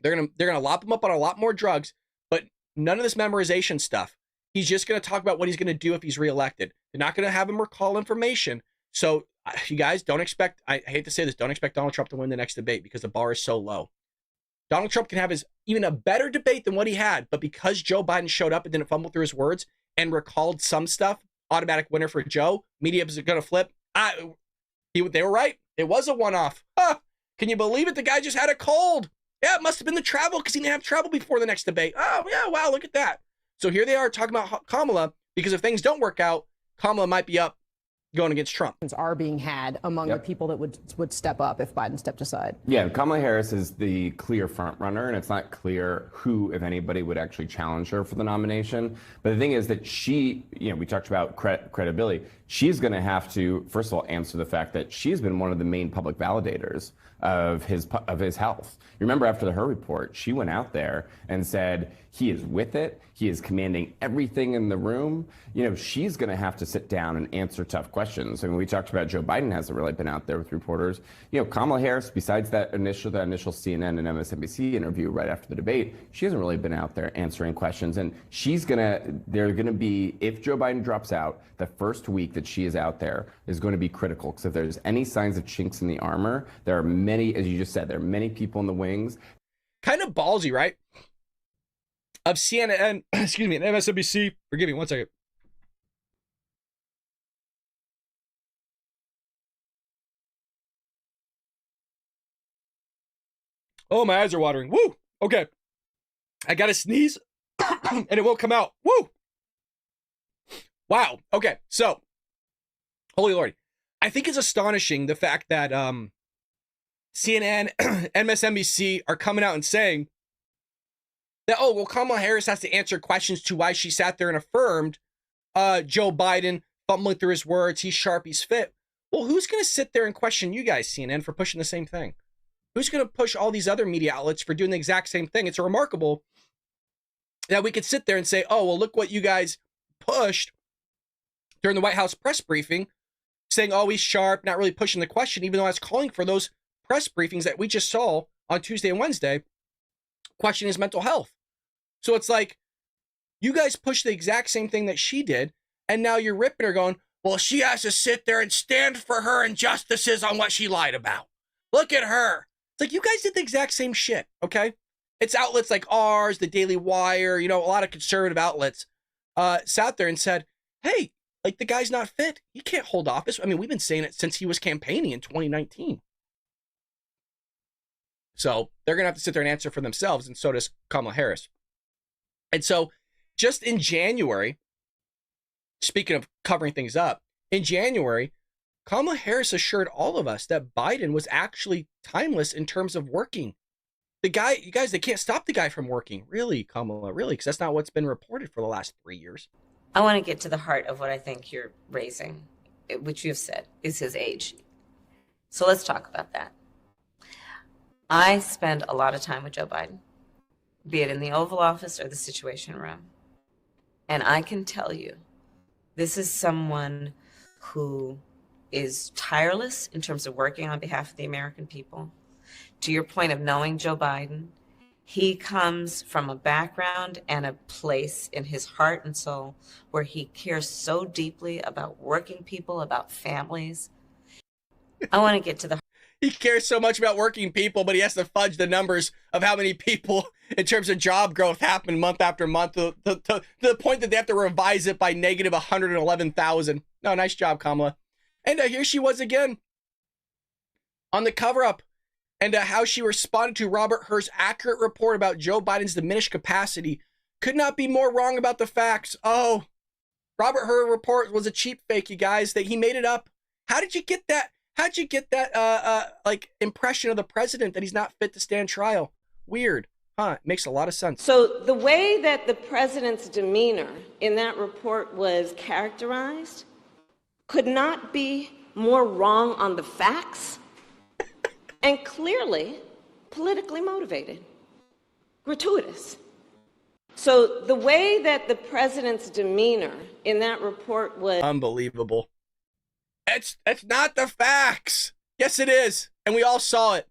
They're going to lop him up on a lot more drugs, but none of this memorization stuff. He's just going to talk about what he's going to do if he's reelected. They're not going to have him recall information. So you guys don't expect, I hate to say this, don't expect Donald Trump to win the next debate because the bar is so low. Donald Trump can have even a better debate than what he had, but because Joe Biden showed up and didn't fumble through his words and recalled some stuff, automatic winner for Joe. Media is going to flip. They were right. It was a one-off. Can you believe it? The guy just had a cold. Yeah, it must have been the travel because he didn't have travel before the next debate. Oh, yeah, wow, look at that. So here they are talking about Kamala because if things don't work out, Kamala might be up going against Trump. Are being had among the people that would step up if Biden stepped aside. Yeah, Kamala Harris is the clear front runner, and it's not clear who, if anybody, would actually challenge her for the nomination. But the thing is that she, we talked about credibility. She's going to have to, first of all, answer the fact that she's been one of the main public validators of his health. You remember after her report, she went out there and said he is with it. He is commanding everything in the room. She's going to have to sit down and answer tough questions. I mean, we talked about Joe Biden hasn't really been out there with reporters. Kamala Harris, besides that initial CNN and MSNBC interview right after the debate, she hasn't really been out there answering questions. And they're going to be, if Joe Biden drops out, the first week that she is out there is going to be critical. Because if there's any signs of chinks in the armor, there are many, as you just said, there are many people in the wings. Kind of ballsy, right? Of CNN, and MSNBC. Forgive me 1 second. Oh, my eyes are watering. Woo! Okay. I got to sneeze and it won't come out. Woo! Wow. Okay. So, holy Lord. I think it's astonishing the fact that CNN, MSNBC are coming out and saying that, Kamala Harris has to answer questions to why she sat there and affirmed Joe Biden fumbling through his words. He's sharp, he's fit. Well, who's going to sit there and question you guys, CNN, for pushing the same thing? Who's going to push all these other media outlets for doing the exact same thing? It's remarkable that we could sit there and say, look what you guys pushed during the White House press briefing, saying, he's sharp, not really pushing the question, even though I was calling for those press briefings that we just saw on Tuesday and Wednesday, questioning his mental health. So it's like, you guys pushed the exact same thing that she did, and now you're ripping her going, she has to sit there and stand for her injustices on what she lied about. Look at her. It's like, you guys did the exact same shit, okay? It's outlets like ours, the Daily Wire, a lot of conservative outlets sat there and said, hey, the guy's not fit. He can't hold office. I mean, we've been saying it since he was campaigning in 2019. So they're going to have to sit there and answer for themselves, and so does Kamala Harris. And so just in January, speaking of covering things up, in January, Kamala Harris assured all of us that Biden was actually timeless in terms of working. The guy, you guys, they can't stop the guy from working. Really, Kamala, really, because that's not what's been reported for the last 3 years. I want to get to the heart of what I think you're raising, which you've said is his age. So let's talk about that. I spend a lot of time with Joe Biden, be it in the Oval Office or the Situation Room. And I can tell you, this is someone who is tireless in terms of working on behalf of the American people. To your point of knowing Joe Biden, he comes from a background and a place in his heart and soul where he cares so deeply about working people, about families. I want to get to the He cares so much about working people, but he has to fudge the numbers of how many people in terms of job growth happen month after month to the point that they have to revise it by negative 111,000. No, nice job, Kamala. And here she was again on the cover-up, and how she responded to Robert Hur's accurate report about Joe Biden's diminished capacity. Could not be more wrong about the facts. Oh, Robert Hur report was a cheap fake, you guys, that he made it up. How did you get that? How'd you get that impression of the president that he's not fit to stand trial? Weird, huh? It makes a lot of sense. So the way that the president's demeanor in that report was characterized could not be more wrong on the facts and clearly politically motivated, gratuitous. So the way that the president's demeanor in that report was unbelievable. It's not the facts. Yes, it is. And we all saw it.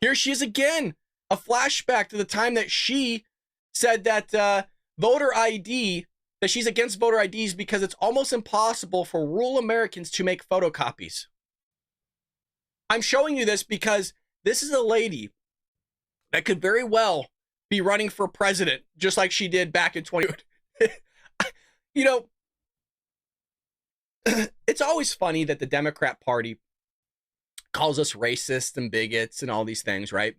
Here she is again. A flashback to the time that she said that voter ID, that she's against voter IDs because it's almost impossible for rural Americans to make photocopies. I'm showing you this because this is a lady that could very well be running for president, just like she did back in 20. You know, it's always funny that the Democrat Party calls us racists and bigots and all these things, right?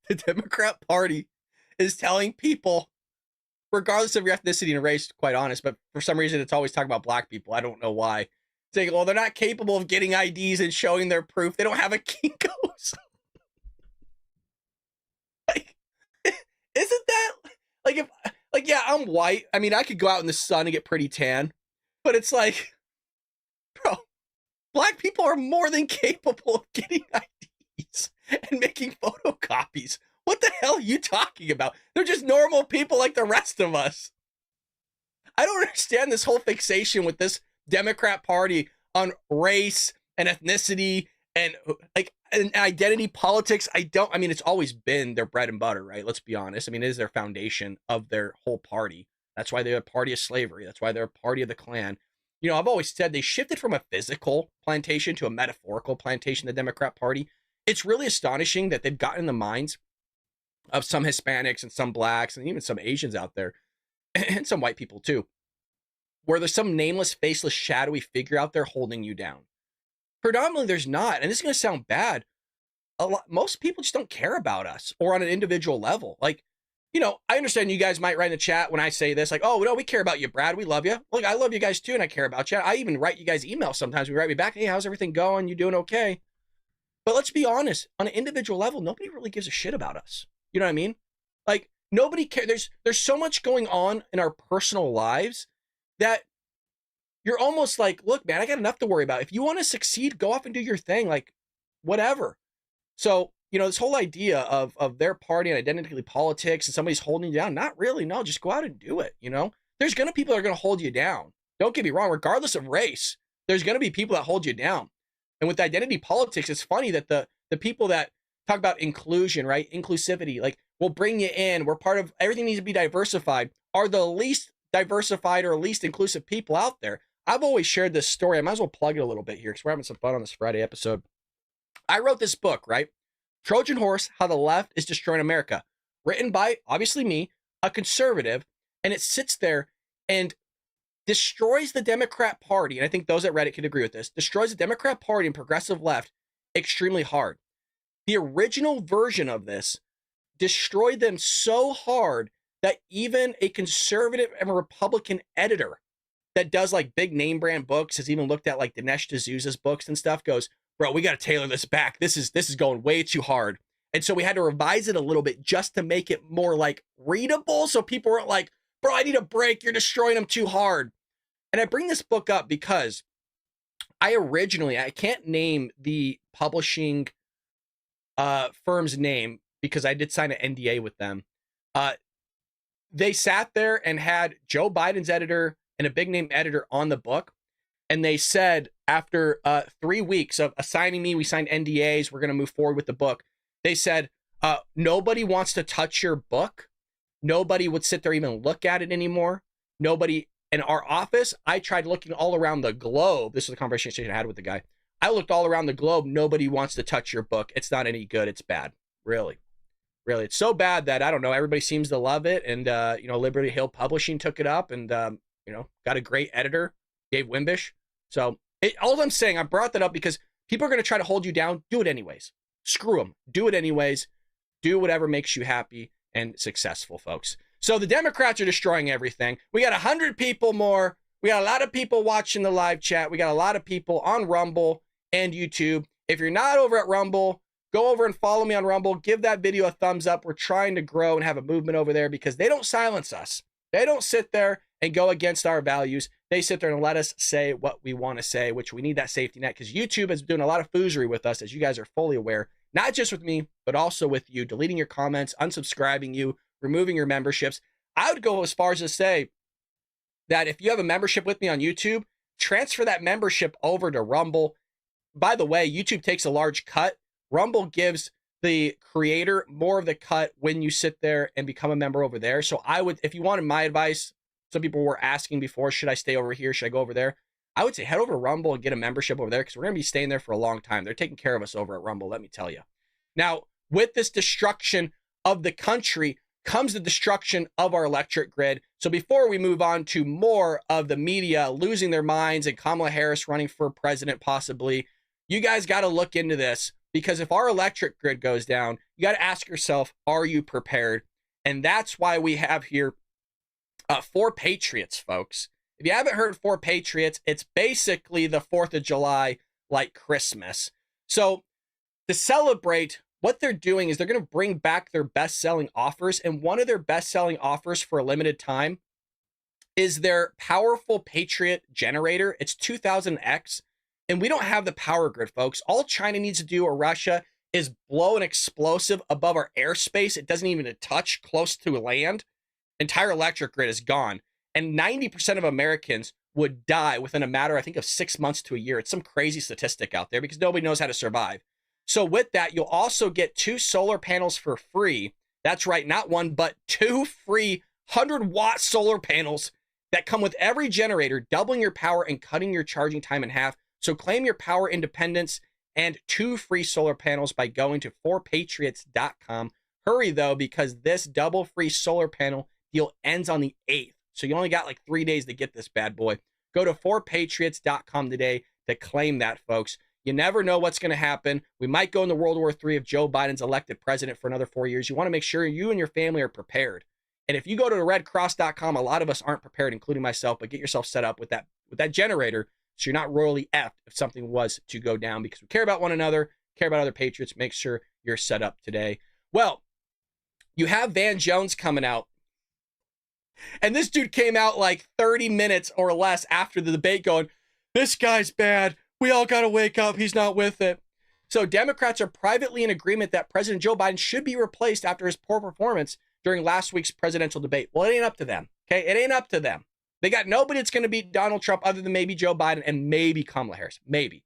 The Democrat Party is telling people, regardless of your ethnicity and race, quite honest, but for some reason it's always talking about black people. I don't know why. Saying, well, they're not capable of getting IDs and showing their proof. They don't have a Kinko's. Like, isn't that like if like yeah, I'm white. I mean, I could go out in the sun and get pretty tan, but it's like, bro, black people are more than capable of getting IDs and making photocopies. What the hell are you talking about? They're just normal people like the rest of us. I don't understand this whole fixation with this Democrat Party on race and ethnicity and like and identity politics. I mean, it's always been their bread and butter, right? Let's be honest. I mean, it is their foundation of their whole party. That's why they're a party of slavery. That's why they're a party of the Klan. You know, I've always said they shifted from a physical plantation to a metaphorical plantation, the Democrat Party. It's really astonishing that they've gotten in the minds of some Hispanics and some blacks and even some Asians out there and some white people too, where there's some nameless, faceless, shadowy figure out there holding you down. Predominantly, there's not. And this is going to sound bad. Most people just don't care about us or on an individual level. Like, you know, I understand you guys might write in the chat when I say this, like, oh, no, we care about you, Brad. We love you. Look, I love you guys too, and I care about you. I even write you guys emails sometimes. We write me back, hey, how's everything going? You doing okay? But let's be honest, on an individual level, nobody really gives a shit about us. You know what I mean? Like, nobody cares. There's so much going on in our personal lives that you're almost like, look, man, I got enough to worry about. If you want to succeed, go off and do your thing, like, whatever. So, you know, this whole idea of their party and identity politics and somebody's holding you down, not really. No, just go out and do it. You know, there's going to be people that are going to hold you down. Don't get me wrong. Regardless of race, there's going to be people that hold you down. And with identity politics, it's funny that the people that talk about inclusion, right? Inclusivity, like, we'll bring you in. We're part of, everything needs to be diversified, are the least diversified or least inclusive people out there. I've always shared this story. I might as well plug it a little bit here because we're having some fun on this Friday episode. I wrote this book, right? Trojan Horse, How the Left is Destroying America, written by, obviously me, a conservative, and it sits there and destroys the Democrat Party, and I think those at Reddit could agree with this, destroys the Democrat Party and progressive left extremely hard. The original version of this destroyed them so hard that even a conservative and a Republican editor that does like big name brand books, has even looked at like Dinesh D'Souza's books and stuff, goes, bro, we got to tailor this back. This is going way too hard. And so we had to revise it a little bit just to make it more like readable. So people weren't like, bro, I need a break. You're destroying them too hard. And I bring this book up because I can't name the publishing firm's name because I did sign an NDA with them. They sat there and had Joe Biden's editor and a big name editor on the book. And they said after 3 weeks of assigning me, we signed NDAs, we're going to move forward with the book. They said, nobody wants to touch your book. Nobody would sit there even look at it anymore. Nobody in our office. I tried looking all around the globe. This is a conversation I had with the guy. I looked all around the globe. Nobody wants to touch your book. It's not any good. It's bad. Really. It's so bad that, I don't know, everybody seems to love it. And, Liberty Hill Publishing took it up and, got a great editor, Dave Wimbish. So all I'm saying, I brought that up because people are going to try to hold you down. Do it anyways. Screw them. Do it anyways. Do whatever makes you happy and successful, folks. So the Democrats are destroying everything. We got 100 people more. We got a lot of people watching the live chat. We got a lot of people on Rumble and YouTube. If you're not over at Rumble, go over and follow me on Rumble. Give that video a thumbs up. We're trying to grow and have a movement over there because they don't silence us. They don't sit there and go against our values. They sit there and let us say what we want to say, which we need that safety net because YouTube is doing a lot of foozery with us, as you guys are fully aware, not just with me, but also with you, deleting your comments, unsubscribing you, removing your memberships. I would go as far as to say that if you have a membership with me on YouTube, transfer that membership over to Rumble. By the way, YouTube takes a large cut. Rumble gives the creator more of the cut when you sit there and become a member over there. So I would, if you wanted my advice, some people were asking before, should I stay over here? Should I go over there? I would say head over to Rumble and get a membership over there because we're going to be staying there for a long time. They're taking care of us over at Rumble, let me tell you. Now, with this destruction of the country comes the destruction of our electric grid. So before we move on to more of the media losing their minds and Kamala Harris running for president possibly, you guys got to look into this because if our electric grid goes down, you got to ask yourself, are you prepared? And that's why we have here 4 Patriots, folks. If you haven't heard 4 Patriots, it's basically the 4th of July like Christmas. So to celebrate, what they're doing is they're going to bring back their best-selling offers. And one of their best-selling offers for a limited time is their powerful Patriot generator. It's 2000X. And we don't have the power grid, folks. All China needs to do, or Russia, is blow an explosive above our airspace. It doesn't even touch close to land. Entire electric grid is gone. And 90% of Americans would die within a matter, I think, of 6 months to a year. It's some crazy statistic out there because nobody knows how to survive. So with that, you'll also get 2 solar panels for free. That's right, not 1, but 2 free 100-watt solar panels that come with every generator, doubling your power and cutting your charging time in half. So claim your power independence and 2 free solar panels by going to 4patriots.com. Hurry, though, because this double free solar panel deal ends on the 8th. So you only got like 3 days to get this bad boy. Go to 4patriots.com today to claim that, folks. You never know what's going to happen. We might go into World War III if Joe Biden's elected president for another 4 years. You want to make sure you and your family are prepared. And if you go to redcross.com, a lot of us aren't prepared, including myself, but get yourself set up with that generator so you're not royally effed if something was to go down because we care about one another, care about other patriots. Make sure you're set up today. Well, you have Van Jones coming out. And this dude came out like 30 minutes or less after the debate going, this guy's bad. We all got to wake up. He's not with it. So Democrats are privately in agreement that President Joe Biden should be replaced after his poor performance during last week's presidential debate. Well, it ain't up to them. Okay. It ain't up to them. They got nobody that's going to beat Donald Trump other than maybe Joe Biden and maybe Kamala Harris. Maybe.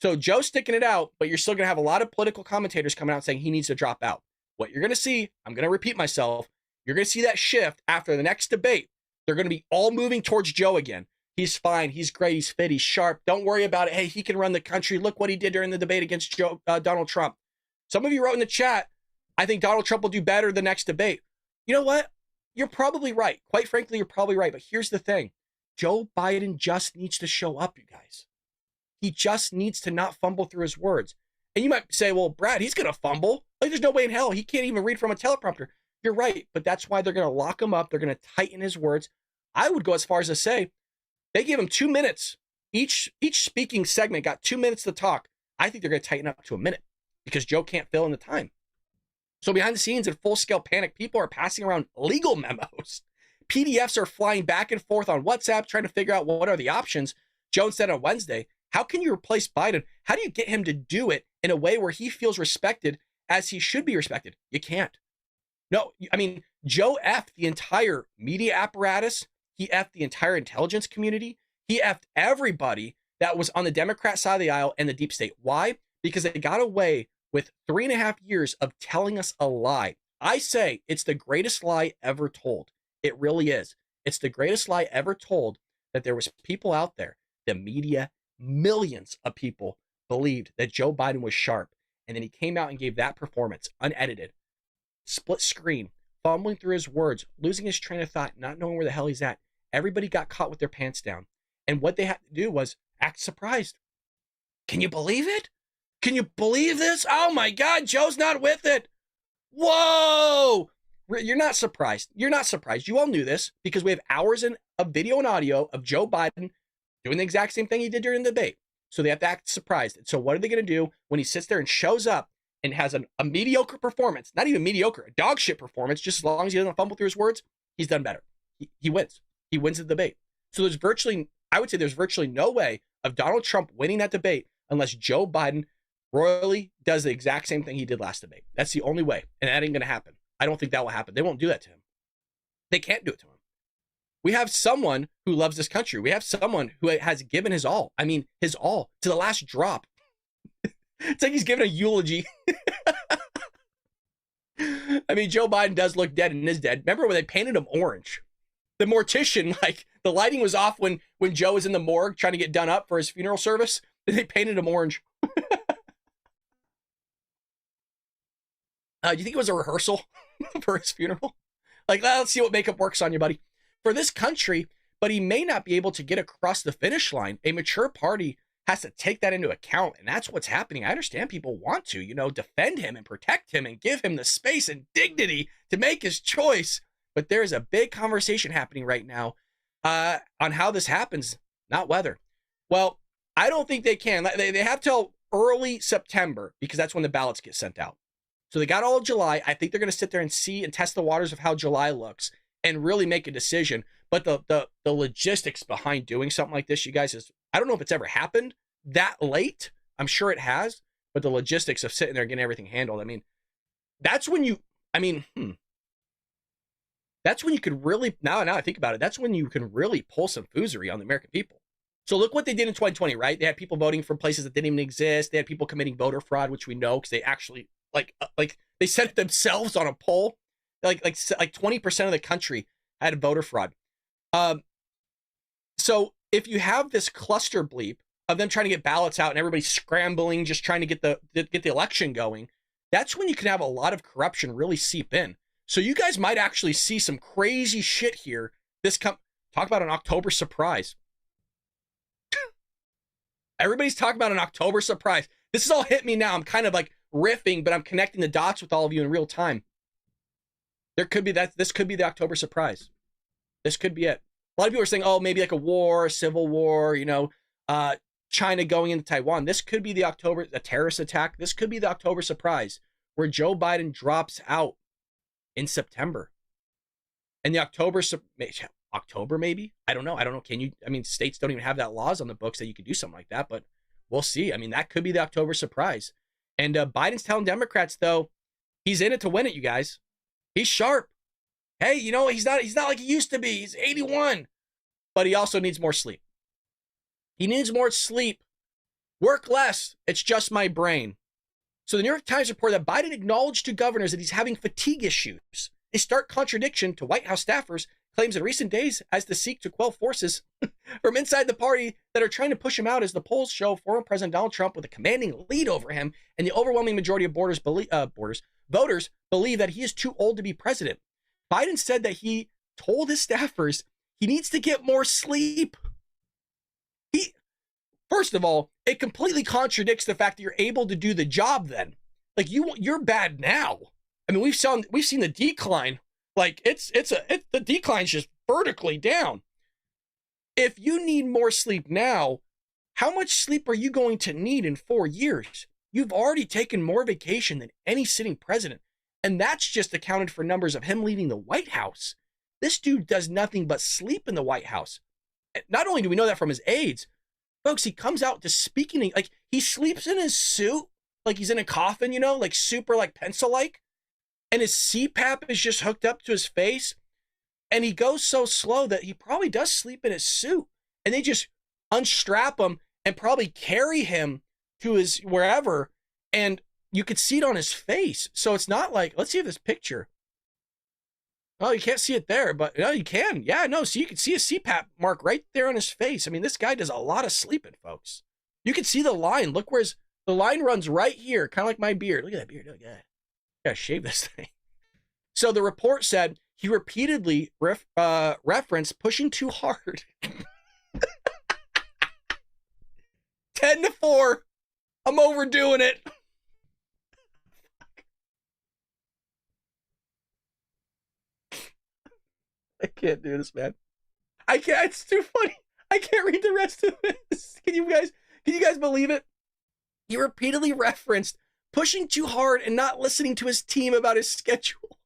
So Joe's sticking it out, but you're still going to have a lot of political commentators coming out saying he needs to drop out. What you're going to see, I'm going to repeat myself, you're going to see that shift after the next debate. They're going to be all moving towards Joe again. He's fine. He's great. He's fit. He's sharp. Don't worry about it. Hey, he can run the country. Look what he did during the debate against Donald Trump. Some of you wrote in the chat, I think Donald Trump will do better the next debate. You know what? You're probably right. Quite frankly, you're probably right. But here's the thing. Joe Biden just needs to show up, you guys. He just needs to not fumble through his words. And you might say, well, Brad, he's going to fumble. Like, there's no way in hell. He can't even read from a teleprompter. You're right. But that's why they're going to lock him up. They're going to tighten his words. I would go as far as to say, they gave him 2 minutes. Each speaking segment got 2 minutes to talk. I think they're going to tighten up to a minute because Joe can't fill in the time. So behind the scenes in full-scale panic, people are passing around legal memos. PDFs are flying back and forth on WhatsApp trying to figure out what are the options. Jones said on Wednesday, how can you replace Biden? How do you get him to do it in a way where he feels respected as he should be respected? You can't. No, I mean, Joe effed the entire media apparatus. He effed the entire intelligence community. He effed everybody that was on the Democrat side of the aisle and the deep state. Why? Because they got away with 3.5 years of telling us a lie. I say it's the greatest lie ever told. It really is. It's the greatest lie ever told that there was people out there, the media, millions of people believed that Joe Biden was sharp. And then he came out and gave that performance, unedited, split screen, fumbling through his words, losing his train of thought, not knowing where the hell he's at. Everybody got caught with their pants down. And what they had to do was act surprised. Can you believe it? Can you believe this? Oh my God, Joe's not with it. Whoa! You're not surprised. You're not surprised. You all knew this because we have hours of video and audio of Joe Biden doing the exact same thing he did during the debate. So they have to act surprised. And so what are they going to do when he sits there and shows up and has a mediocre performance, not even mediocre, a dog shit performance, just as long as he doesn't fumble through his words, he's done better. He wins. He wins the debate. So there's virtually, I would say there's virtually no way of Donald Trump winning that debate unless Joe Biden royally does the exact same thing he did last debate. That's the only way. And that ain't going to happen. I don't think that will happen. They won't do that to him. They can't do it to him. We have someone who loves this country. We have someone who has given his all. I mean, his all to the last drop. It's like he's giving a eulogy. I mean, Joe Biden does look dead and is dead. Remember when they painted him orange? The mortician, like, the lighting was off when Joe was in the morgue trying to get done up for his funeral service. They painted him orange. Do you think it was a rehearsal for his funeral? Like, let's see what makeup works on you, buddy. For this country, but he may not be able to get across the finish line. A mature party has to take that into account, and that's what's happening. I understand people want to, defend him and protect him and give him the space and dignity to make his choice. But there's a big conversation happening right now on how this happens, not whether. Well, I don't think they can. They have till early September because that's when the ballots get sent out. So they got all of July. I think they're going to sit there and see and test the waters of how July looks and really make a decision. But the logistics behind doing something like this, you guys, is I don't know if it's ever happened that late. I'm sure it has, but the logistics of sitting there and getting everything handled. I mean, that's when you could really, now I think about it, that's when you can really pull some foozery on the American people. So look what they did in 2020, right? They had people voting from places that didn't even exist. They had people committing voter fraud, which we know because they actually like they said it themselves on a poll. Like 20% of the country had voter fraud. So if you have this cluster bleep of them trying to get ballots out and everybody scrambling, just trying to get the election going, that's when you can have a lot of corruption really seep in. So you guys might actually see some crazy shit here. Talk about an October surprise. Everybody's talking about an October surprise. This is all hit me now. I'm kind of like riffing, but I'm connecting the dots with all of you in real time. There could be that. This could be the October surprise. This could be it. A lot of people are saying, oh, maybe like a war, a civil war, China going into Taiwan. This could be a terrorist attack. This could be the October surprise where Joe Biden drops out in September. And the October maybe? I don't know. States don't even have that laws on the books that you could do something like that, but we'll see. I mean, that could be the October surprise. And Biden's telling Democrats, though, he's in it to win it, you guys. He's sharp. Hey, he's not like he used to be. He's 81. But he also needs more sleep. He needs more sleep. Work less. It's just my brain. So the New York Times reported that Biden acknowledged to governors that he's having fatigue issues. A stark contradiction to White House staffers claims in recent days as to seek to quell forces from inside the party that are trying to push him out, as the polls show former President Donald Trump with a commanding lead over him, and the overwhelming majority of voters believe that he is too old to be president. Biden said that he told his staffers he needs to get more sleep. First of all, it completely contradicts the fact that you're able to do the job then. Like you're bad now. I mean, we've seen the decline. Like the decline's just vertically down. If you need more sleep now, how much sleep are you going to need in 4 years? You've already taken more vacation than any sitting president. And that's just accounted for numbers of him leaving the White House. This dude does nothing but sleep in the White House. Not only do we know that from his aides, folks, he comes out to speaking, like he sleeps in his suit, like he's in a coffin, like super like pencil-like. And his CPAP is just hooked up to his face. And he goes so slow that he probably does sleep in his suit. And they just unstrap him and probably carry him to his wherever. And you could see it on his face. So it's not like, let's see this picture. Oh, you can't see it there, but no, you can. Yeah, no, so you can see a CPAP mark right there on his face. I mean, this guy does a lot of sleeping, folks. You can see the line. Look where's the line runs right here, kind of like my beard. Look at that beard. Look at that. Gotta shave this thing. So the report said he repeatedly referenced pushing too hard. 10-4. I'm overdoing it. I can't do this, man. I can't. It's too funny. I can't read the rest of this. Can you guys believe it? He repeatedly referenced pushing too hard and not listening to his team about his schedule.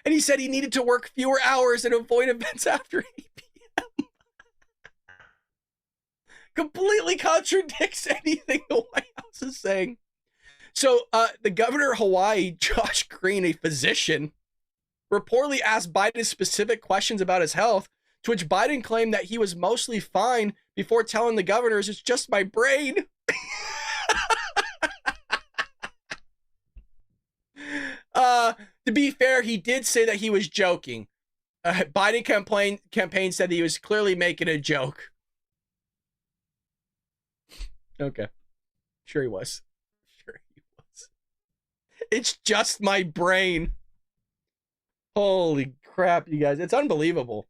And he said he needed to work fewer hours and avoid events after 8 p.m. Completely contradicts anything the White House is saying. So the governor of Hawaii, Josh Green, a physician, reportedly asked Biden specific questions about his health, to which Biden claimed that he was mostly fine before telling the governors, it's just my brain. To be fair, he did say that he was joking. Biden campaign said that he was clearly making a joke. Okay. Sure he was. Sure he was. It's just my brain. Holy crap, you guys. It's unbelievable.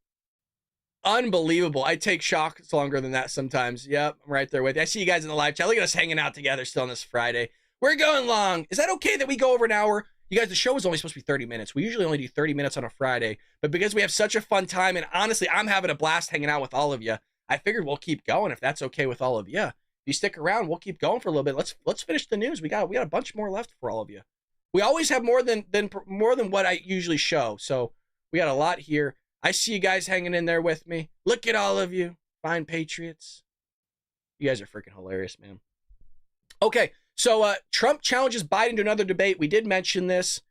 Unbelievable. I take shocks longer than that sometimes. Yep, I'm right there with you. I see you guys in the live chat. Look at us hanging out together still on this Friday. We're going long. Is that okay that we go over an hour? You guys, the show is only supposed to be 30 minutes. We usually only do 30 minutes on a Friday. But because we have such a fun time, and honestly, I'm having a blast hanging out with all of you, I figured we'll keep going if that's okay with all of you. If you stick around, we'll keep going for a little bit. Let's finish the news. We got a bunch more left for all of you. We always have more than what I usually show. So we got a lot here. I see you guys hanging in there with me. Look at all of you. Fine patriots. You guys are freaking hilarious, man. Okay, so Trump challenges Biden to another debate. We did mention this.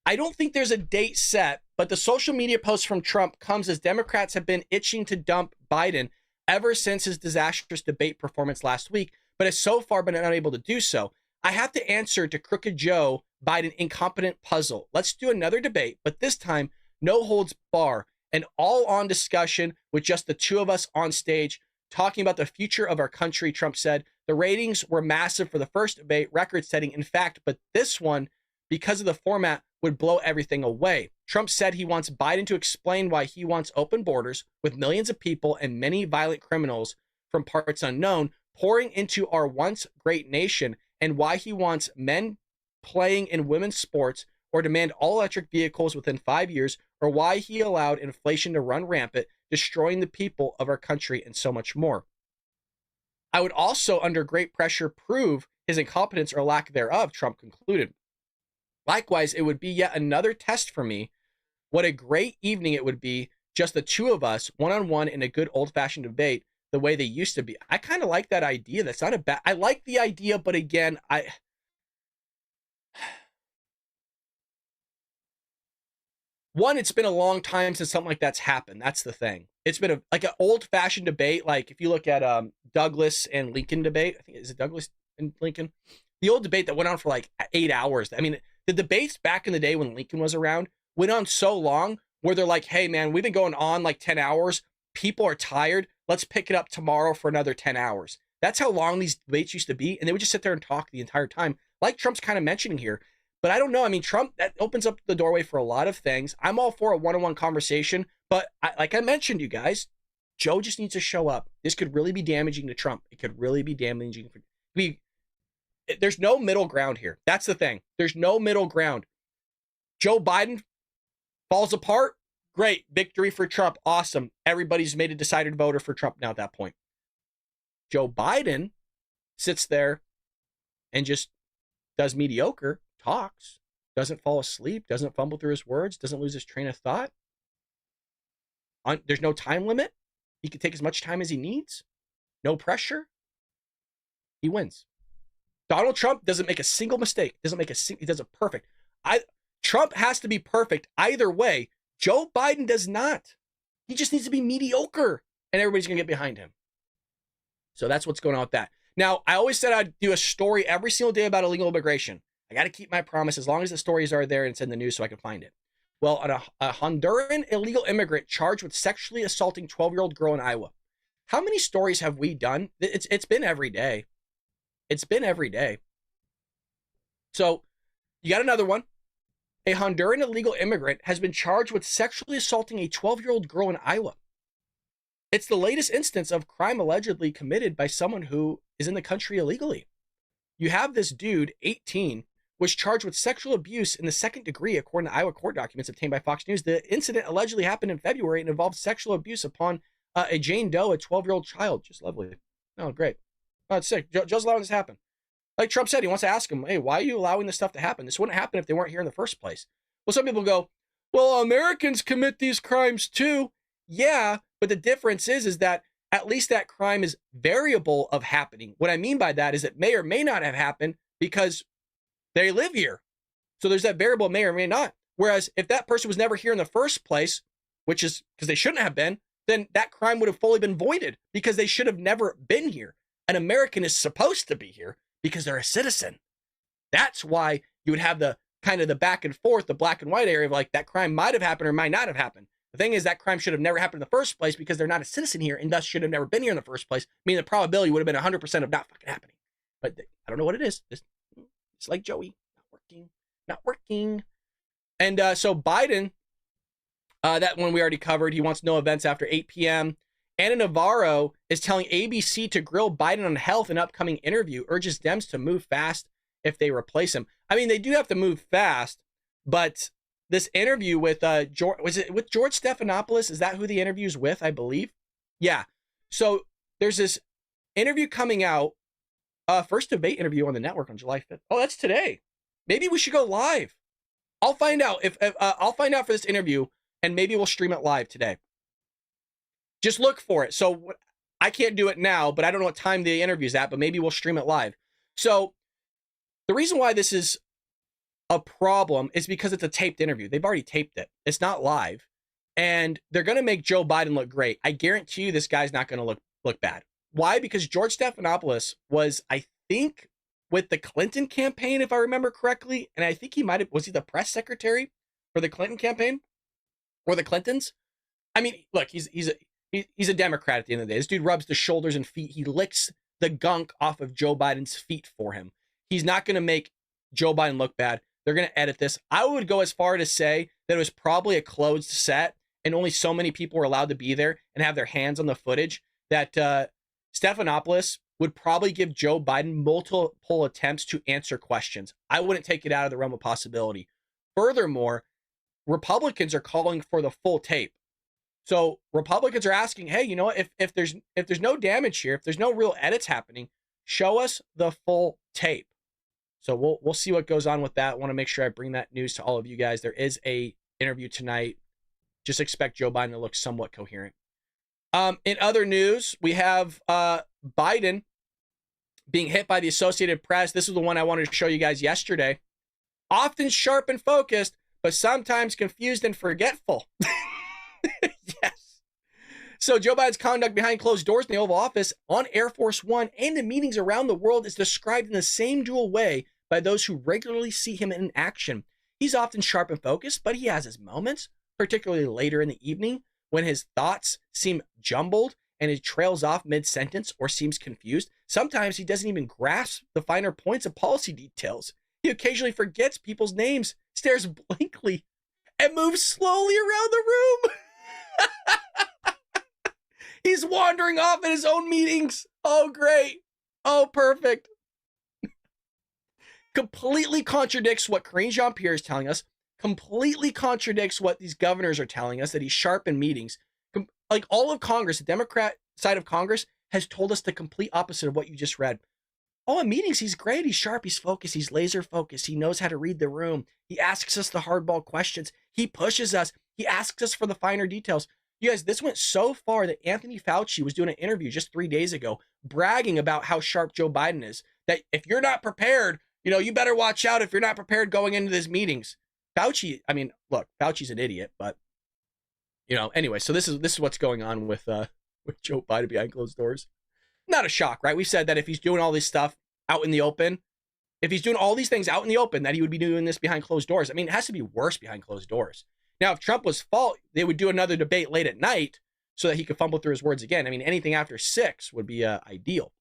I don't think there's a date set, but the social media post from Trump comes as Democrats have been itching to dump Biden ever since his disastrous debate performance last week, but has so far been unable to do so. I have to answer to Crooked Joe Biden incompetent puzzle. Let's do another debate, but this time, no holds bar. An all-on discussion with just the two of us on stage talking about the future of our country, Trump said. The ratings were massive for the first debate, record-setting, in fact, but this one, because of the format, would blow everything away. Trump said he wants Biden to explain why he wants open borders with millions of people and many violent criminals from parts unknown pouring into our once great nation, and why he wants men playing in women's sports or demand all-electric vehicles within 5 years, or why he allowed inflation to run rampant, destroying the people of our country, and so much more. I would also, under great pressure, prove his incompetence or lack thereof, Trump concluded. Likewise, it would be yet another test for me. What a great evening it would be, just the two of us, one-on-one in a good old-fashioned debate, the way they used to be. I kind of like that idea. That's not a bad... I like the idea, but again, One, it's been a long time since something like that's happened. That's the thing. It's been like an old-fashioned debate. Like if you look at Douglas and Lincoln debate, I think is it Douglas and Lincoln? The old debate that went on for like 8 hours. I mean, the debates back in the day when Lincoln was around went on so long where they're like, hey man, we've been going on like 10 hours. People are tired. Let's pick it up tomorrow for another 10 hours. That's how long these debates used to be. And they would just sit there and talk the entire time, like Trump's kind of mentioning here. But I don't know. I mean, Trump, that opens up the doorway for a lot of things. I'm all for a one-on-one conversation. But like I mentioned, you guys, Joe just needs to show up. This could really be damaging to Trump. It could really be damaging. There's no middle ground here. That's the thing. There's no middle ground. Joe Biden falls apart. Great. Victory for Trump. Awesome. Everybody's made a decided voter for Trump now at that point. Joe Biden sits there and just does mediocre, talks, doesn't fall asleep, doesn't fumble through his words, doesn't lose his train of thought. There's no time limit. He can take as much time as he needs. No pressure. He wins. Donald Trump doesn't make a single mistake. He does it perfect. Trump has to be perfect either way. Joe Biden does not. He just needs to be mediocre, and everybody's going to get behind him. So that's what's going on with that. Now, I always said I'd do a story every single day about illegal immigration. I got to keep my promise as long as the stories are there and it's in the news so I can find it. Well, a Honduran illegal immigrant charged with sexually assaulting 12-year-old girl in Iowa. How many stories have we done? It's been every day. It's been every day. So you got another one. A Honduran illegal immigrant has been charged with sexually assaulting a 12-year-old girl in Iowa. It's the latest instance of crime allegedly committed by someone who is in the country illegally. You have this dude, 18, was charged with sexual abuse in the second degree, according to Iowa court documents obtained by Fox News. The incident allegedly happened in February and involved sexual abuse upon a Jane Doe, a 12-year-old child. Just lovely. Oh, great. Oh, it's sick. Joe's allowing this to happen. Like Trump said, he wants to ask him, hey, why are you allowing this stuff to happen? This wouldn't happen if they weren't here in the first place. Well, some people go, well, Americans commit these crimes too. Yeah, but the difference is that at least that crime is variable of happening. What I mean by that is it may or may not have happened because they live here. So there's that variable may or may not. Whereas if that person was never here in the first place, which is because they shouldn't have been, then that crime would have fully been voided because they should have never been here. An American is supposed to be here because they're a citizen. That's why you would have the kind of the back and forth, the black and white area of like that crime might have happened or might not have happened. The thing is that crime should have never happened in the first place because they're not a citizen here and thus should have never been here in the first place. Meaning the probability would have been 100% of not fucking happening. But I don't know what it is. It's like Joey, not working. And so Biden, that one we already covered. He wants no events after 8 p.m. Anna Navarro is telling ABC to grill Biden on health in upcoming interview, urges Dems to move fast if they replace him. I mean, they do have to move fast, but this interview with George Stephanopoulos, is that who the interview's with, I believe? Yeah. So there's this interview coming out, first debate interview on the network on July 5th. Oh, that's today. Maybe we should go live. I'll find out if I'll find out for this interview, and maybe we'll stream it live today. Just look for it. So I can't do it now, but I don't know what time the interview's at, but maybe we'll stream it live. So the reason why this is a problem is because it's a taped interview. They've already taped it. It's not live. And they're going to make Joe Biden look great. I guarantee you this guy's not going to look bad. Why? Because George Stephanopoulos was, I think, with the Clinton campaign, if I remember correctly. And I think was he the press secretary for the Clinton campaign? Or the Clintons? I mean, look, he's a Democrat at the end of the day. This dude rubs the shoulders and feet. He licks the gunk off of Joe Biden's feet for him. He's not going to make Joe Biden look bad. They're going to edit this. I would go as far to say that it was probably a closed set and only so many people were allowed to be there and have their hands on the footage that Stephanopoulos would probably give Joe Biden multiple attempts to answer questions. I wouldn't take it out of the realm of possibility. Furthermore, Republicans are calling for the full tape. So Republicans are asking, hey, you know what? If there's no damage here, if there's no real edits happening, show us the full tape. So we'll see what goes on with that. I want to make sure I bring that news to all of you guys. There is a interview tonight. Just expect Joe Biden to look somewhat coherent. In other news, we have Biden being hit by the Associated Press. This is the one I wanted to show you guys yesterday. Often sharp and focused, but sometimes confused and forgetful. Yes. So Joe Biden's conduct behind closed doors in the Oval Office, on Air Force One, and in meetings around the world is described in the same dual way by those who regularly see him in action. He's often sharp and focused, but he has his moments, particularly later in the evening, when his thoughts seem jumbled and he trails off mid-sentence or seems confused. Sometimes he doesn't even grasp the finer points of policy details. He occasionally forgets people's names, stares blankly, and moves slowly around the room. He's wandering off in his own meetings. Oh, great. Oh, perfect. Completely contradicts what Karine Jean-Pierre is telling us. Completely contradicts what these governors are telling us, that he's sharp in meetings. Like all of Congress, the Democrat side of Congress has told us the complete opposite of what you just read. Oh, in meetings, he's great. He's sharp. He's focused. He's laser focused. He knows how to read the room. He asks us the hardball questions. He pushes us. He asks us for the finer details. You guys, this went so far that Anthony Fauci was doing an interview just 3 days ago, bragging about how sharp Joe Biden is. That if you're not prepared, you better watch out if you're not prepared going into these meetings. Fauci, I mean, look, Fauci's an idiot, but anyway, so this is what's going on with Joe Biden behind closed doors. Not a shock, right? We've said that if he's doing all this stuff out in the open, if he's doing all these things out in the open, that he would be doing this behind closed doors. I mean, it has to be worse behind closed doors. Now, if Trump was fault, they would do another debate late at night so that he could fumble through his words again. I mean, anything after 6 would be ideal.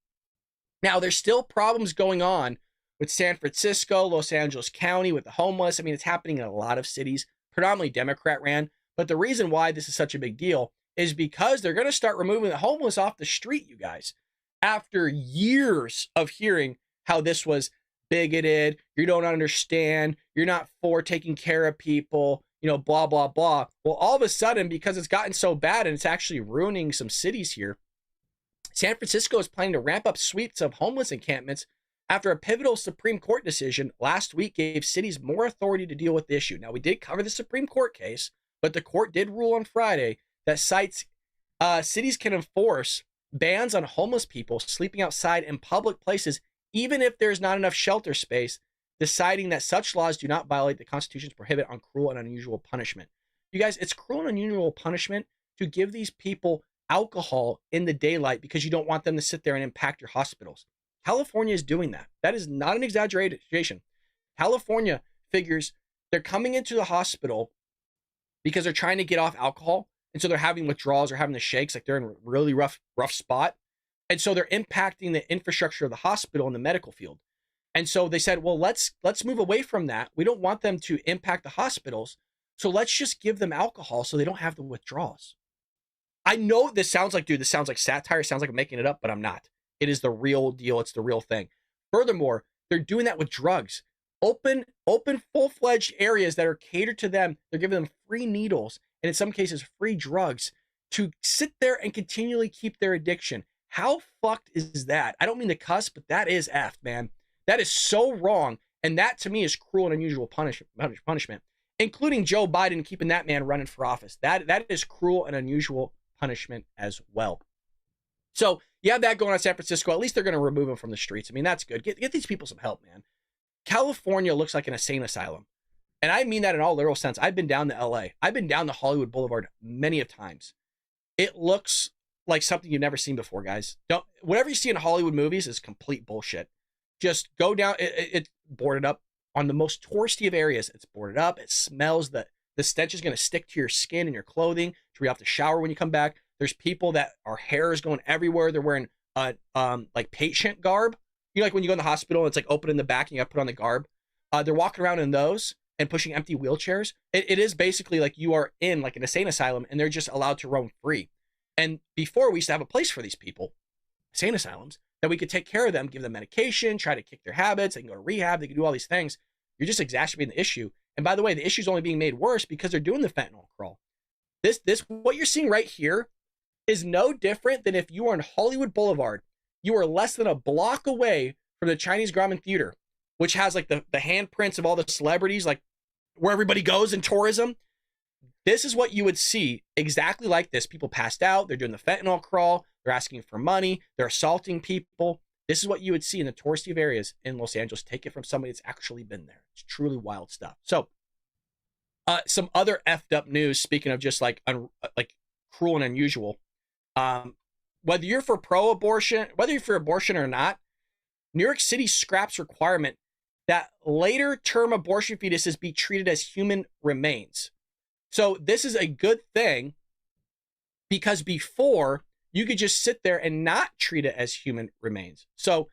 Now, there's still problems going on with San Francisco, Los Angeles County, with the homeless. I mean, it's happening in a lot of cities, predominantly Democrat ran. But the reason why this is such a big deal is because they're going to start removing the homeless off the street, you guys. After years of hearing how this was bigoted, you don't understand, you're not for taking care of people, blah, blah, blah. Well, all of a sudden, because it's gotten so bad and it's actually ruining some cities here, San Francisco is planning to ramp up sweeps of homeless encampments after a pivotal Supreme Court decision last week gave cities more authority to deal with the issue. Now, we did cover the Supreme Court case, but the court did rule on Friday that cities can enforce bans on homeless people sleeping outside in public places, even if there's not enough shelter space, deciding that such laws do not violate the Constitution's prohibit on cruel and unusual punishment. You guys, it's cruel and unusual punishment to give these people alcohol in the daylight because you don't want them to sit there and impact your hospitals. California is doing that. That is not an exaggeration. California figures they're coming into the hospital because they're trying to get off alcohol. And so they're having withdrawals or having the shakes, like they're in a really rough spot. And so they're impacting the infrastructure of the hospital and the medical field. And so they said, well, let's move away from that. We don't want them to impact the hospitals. So let's just give them alcohol so they don't have the withdrawals. I know this sounds like satire. It sounds like I'm making it up, but I'm not. It is the real deal. It's the real thing. Furthermore, they're doing that with drugs. Open, full-fledged areas that are catered to them. They're giving them free needles and in some cases free drugs to sit there and continually keep their addiction. How fucked is that? I don't mean to cuss, but that is effed, man. That is so wrong. And that to me is cruel and unusual punishment, including Joe Biden keeping that man running for office. That is cruel and unusual punishment as well. So you have that going on in San Francisco. At least they're going to remove them from the streets. I mean, that's good. Get these people some help, man. California looks like an insane asylum. And I mean that in all literal sense. I've been down to LA. I've been down to Hollywood Boulevard many of times. It looks like something you've never seen before, guys. Whatever you see in Hollywood movies is complete bullshit. Just go down. It's boarded up on the most touristy of areas. It's boarded up. It smells. The stench is going to stick to your skin and your clothing. So you have to shower when you come back. There's people that our hair is going everywhere. They're wearing like patient garb. You know, like when you go in the hospital, it's like open in the back and you have to put on the garb. They're walking around in those and pushing empty wheelchairs. It is basically like you are in like an insane asylum and they're just allowed to roam free. And before we used to have a place for these people, insane asylums, that we could take care of them, give them medication, try to kick their habits. They can go to rehab. They can do all these things. You're just exacerbating the issue. And by the way, the issue is only being made worse because they're doing the fentanyl crawl. This what you're seeing right here is no different than if you are on Hollywood Boulevard. You are less than a block away from the Chinese Grauman Theater, which has like the handprints of all the celebrities, like where everybody goes in tourism. This is what you would see exactly like this. People passed out. They're doing the fentanyl crawl. They're asking for money. They're assaulting people. This is what you would see in the touristy areas in Los Angeles. Take it from somebody that's actually been there. It's truly wild stuff. So some other effed up news, speaking of just like cruel and unusual. Whether you're for pro-abortion, whether you're for abortion or not, New York City scraps requirement that later term abortion fetuses be treated as human remains. So this is a good thing because before you could just sit there and not treat it as human remains. So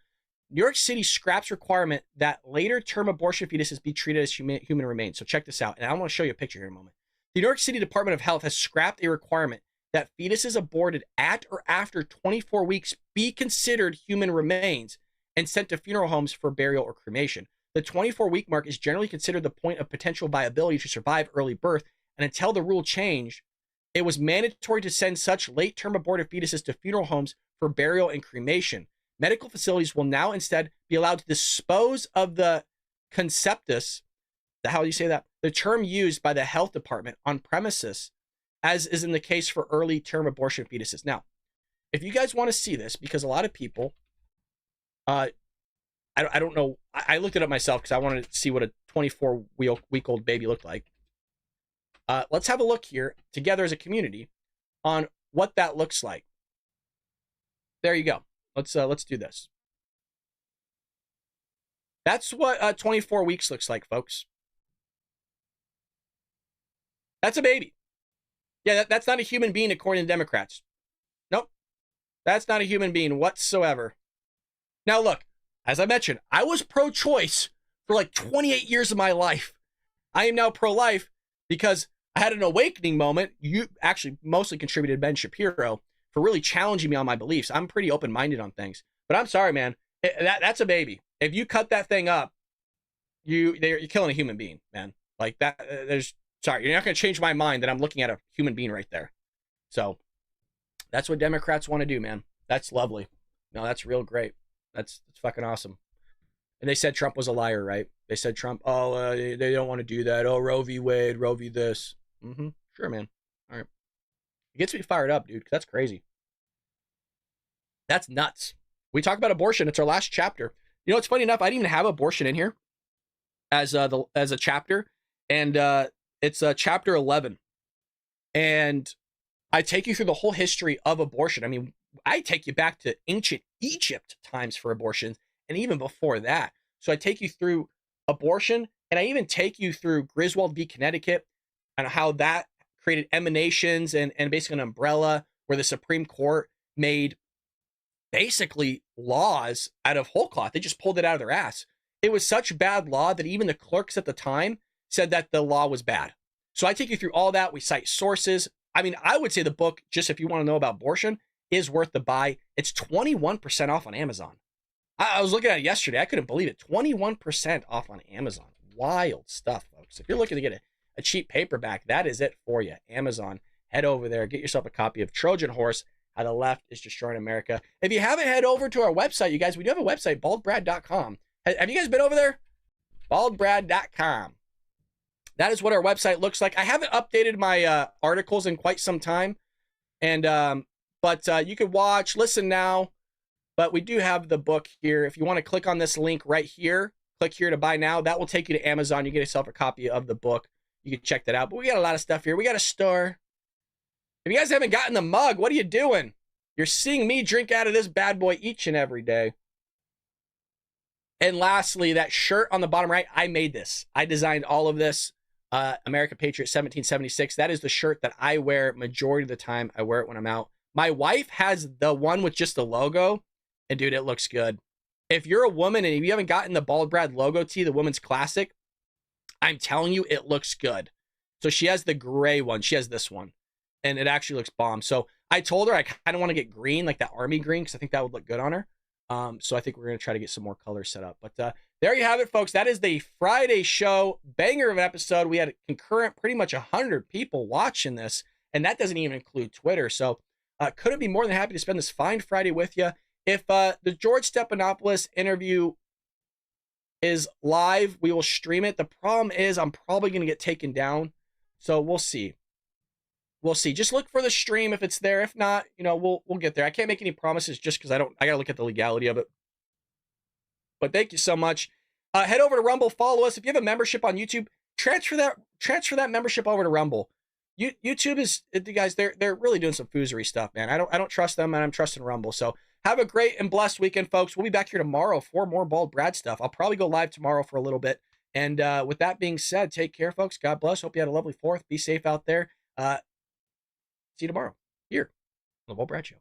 New York City scraps requirement that later term abortion fetuses be treated as human remains. So check this out. And I want to show you a picture here in a moment. The New York City Department of Health has scrapped a requirement that fetuses aborted at or after 24 weeks be considered human remains and sent to funeral homes for burial or cremation. The 24-week mark is generally considered the point of potential viability to survive early birth, and until the rule changed, it was mandatory to send such late-term aborted fetuses to funeral homes for burial and cremation. Medical facilities will now instead be allowed to dispose of the conceptus, how do you say that? The term used by the health department on premises, as is in the case for early-term abortion fetuses. Now, if you guys want to see this, because a lot of people, I don't know, I looked it up myself because I wanted to see what a 24-week-old baby looked like. Let's have a look here together as a community on what that looks like. There you go. Let's do this. That's what 24 weeks looks like, folks. That's a baby. Yeah, that's not a human being according to Democrats. Nope. That's not a human being whatsoever. Now, look, as I mentioned, I was pro-choice for like 28 years of my life. I am now pro-life because I had an awakening moment. You actually mostly contributed Ben Shapiro for really challenging me on my beliefs. I'm pretty open-minded on things. But I'm sorry, man. That's a baby. If you cut that thing up, you're killing a human being, man. Like that, sorry, you're not going to change my mind that I'm looking at a human being right there. So that's what Democrats want to do, man. That's lovely. No, that's real great. That's fucking awesome. And they said Trump was a liar, right? They said Trump, they don't want to do that. Oh, Roe v. Wade, Roe v. this. Sure, man. All right. It gets me fired up, dude, 'cause that's crazy. That's nuts. We talk about abortion. It's our last chapter. You know, it's funny enough, I didn't even have abortion in here as a chapter. And it's chapter 11. And I take you through the whole history of abortion. I mean, I take you back to ancient Egypt times for abortions, and even before that. So I take you through abortion, and I even take you through Griswold v. Connecticut and how that created emanations and basically an umbrella where the Supreme Court made basically laws out of whole cloth. They just pulled it out of their ass. It was such bad law that even the clerks at the time said that the law was bad. So I take you through all that. We cite sources. I mean, I would say the book, just if you want to know about abortion, is worth the buy. It's 21% off on Amazon. I was looking at it yesterday. I couldn't believe it. 21% off on Amazon. Wild stuff, folks. If you're looking to get a cheap paperback, that is it for you. Amazon. Head over there. Get yourself a copy of Trojan Horse, How the Left is Destroying America. If you haven't, head over to our website, you guys. We do have a website, baldbrad.com. Have you guys been over there? Baldbrad.com. That is what our website looks like. I haven't updated my articles in quite some time. And but you can watch, listen now. But we do have the book here. If you want to click on this link right here, click here to buy now. That will take you to Amazon. You get yourself a copy of the book. You can check that out. But we got a lot of stuff here. We got a store. If you guys haven't gotten the mug, what are you doing? You're seeing me drink out of this bad boy each and every day. And lastly, that shirt on the bottom right, I made this. I designed all of this. American Patriot 1776. That is the shirt that I wear majority of the time. I wear it when I'm out. My wife has the one with just the logo. And dude, it looks good. If you're a woman and if you haven't gotten the Bald Brad logo tee, the women's classic, I'm telling you, it looks good. So she has the gray one. She has this one. And it actually looks bomb. So I told her I kind of want to get green, like that army green, because I think that would look good on her. So I think we're going to try to get some more colors set up. But there you have it, folks. That is the Friday show. Banger of an episode. We had a concurrent, pretty much 100 people watching this. And that doesn't even include Twitter. So couldn't be more than happy to spend this fine Friday with you. If the George Stephanopoulos interview is live, we will stream it. The problem is I'm probably going to get taken down. So we'll see. We'll see. Just look for the stream if it's there. If not, you know, we'll get there. I can't make any promises just because I got to look at the legality of it. But thank you so much. Head over to Rumble, follow us. If you have a membership on YouTube, transfer that membership over to Rumble. YouTube is, you guys, they're really doing some foozery stuff, man. I don't trust them, and I'm trusting Rumble. So have a great and blessed weekend, folks. We'll be back here tomorrow for more Bald Brad stuff. I'll probably go live tomorrow for a little bit. And with that being said, take care, folks. God bless. Hope you had a lovely 4th. Be safe out there. See you tomorrow here on the Bald Brad Show.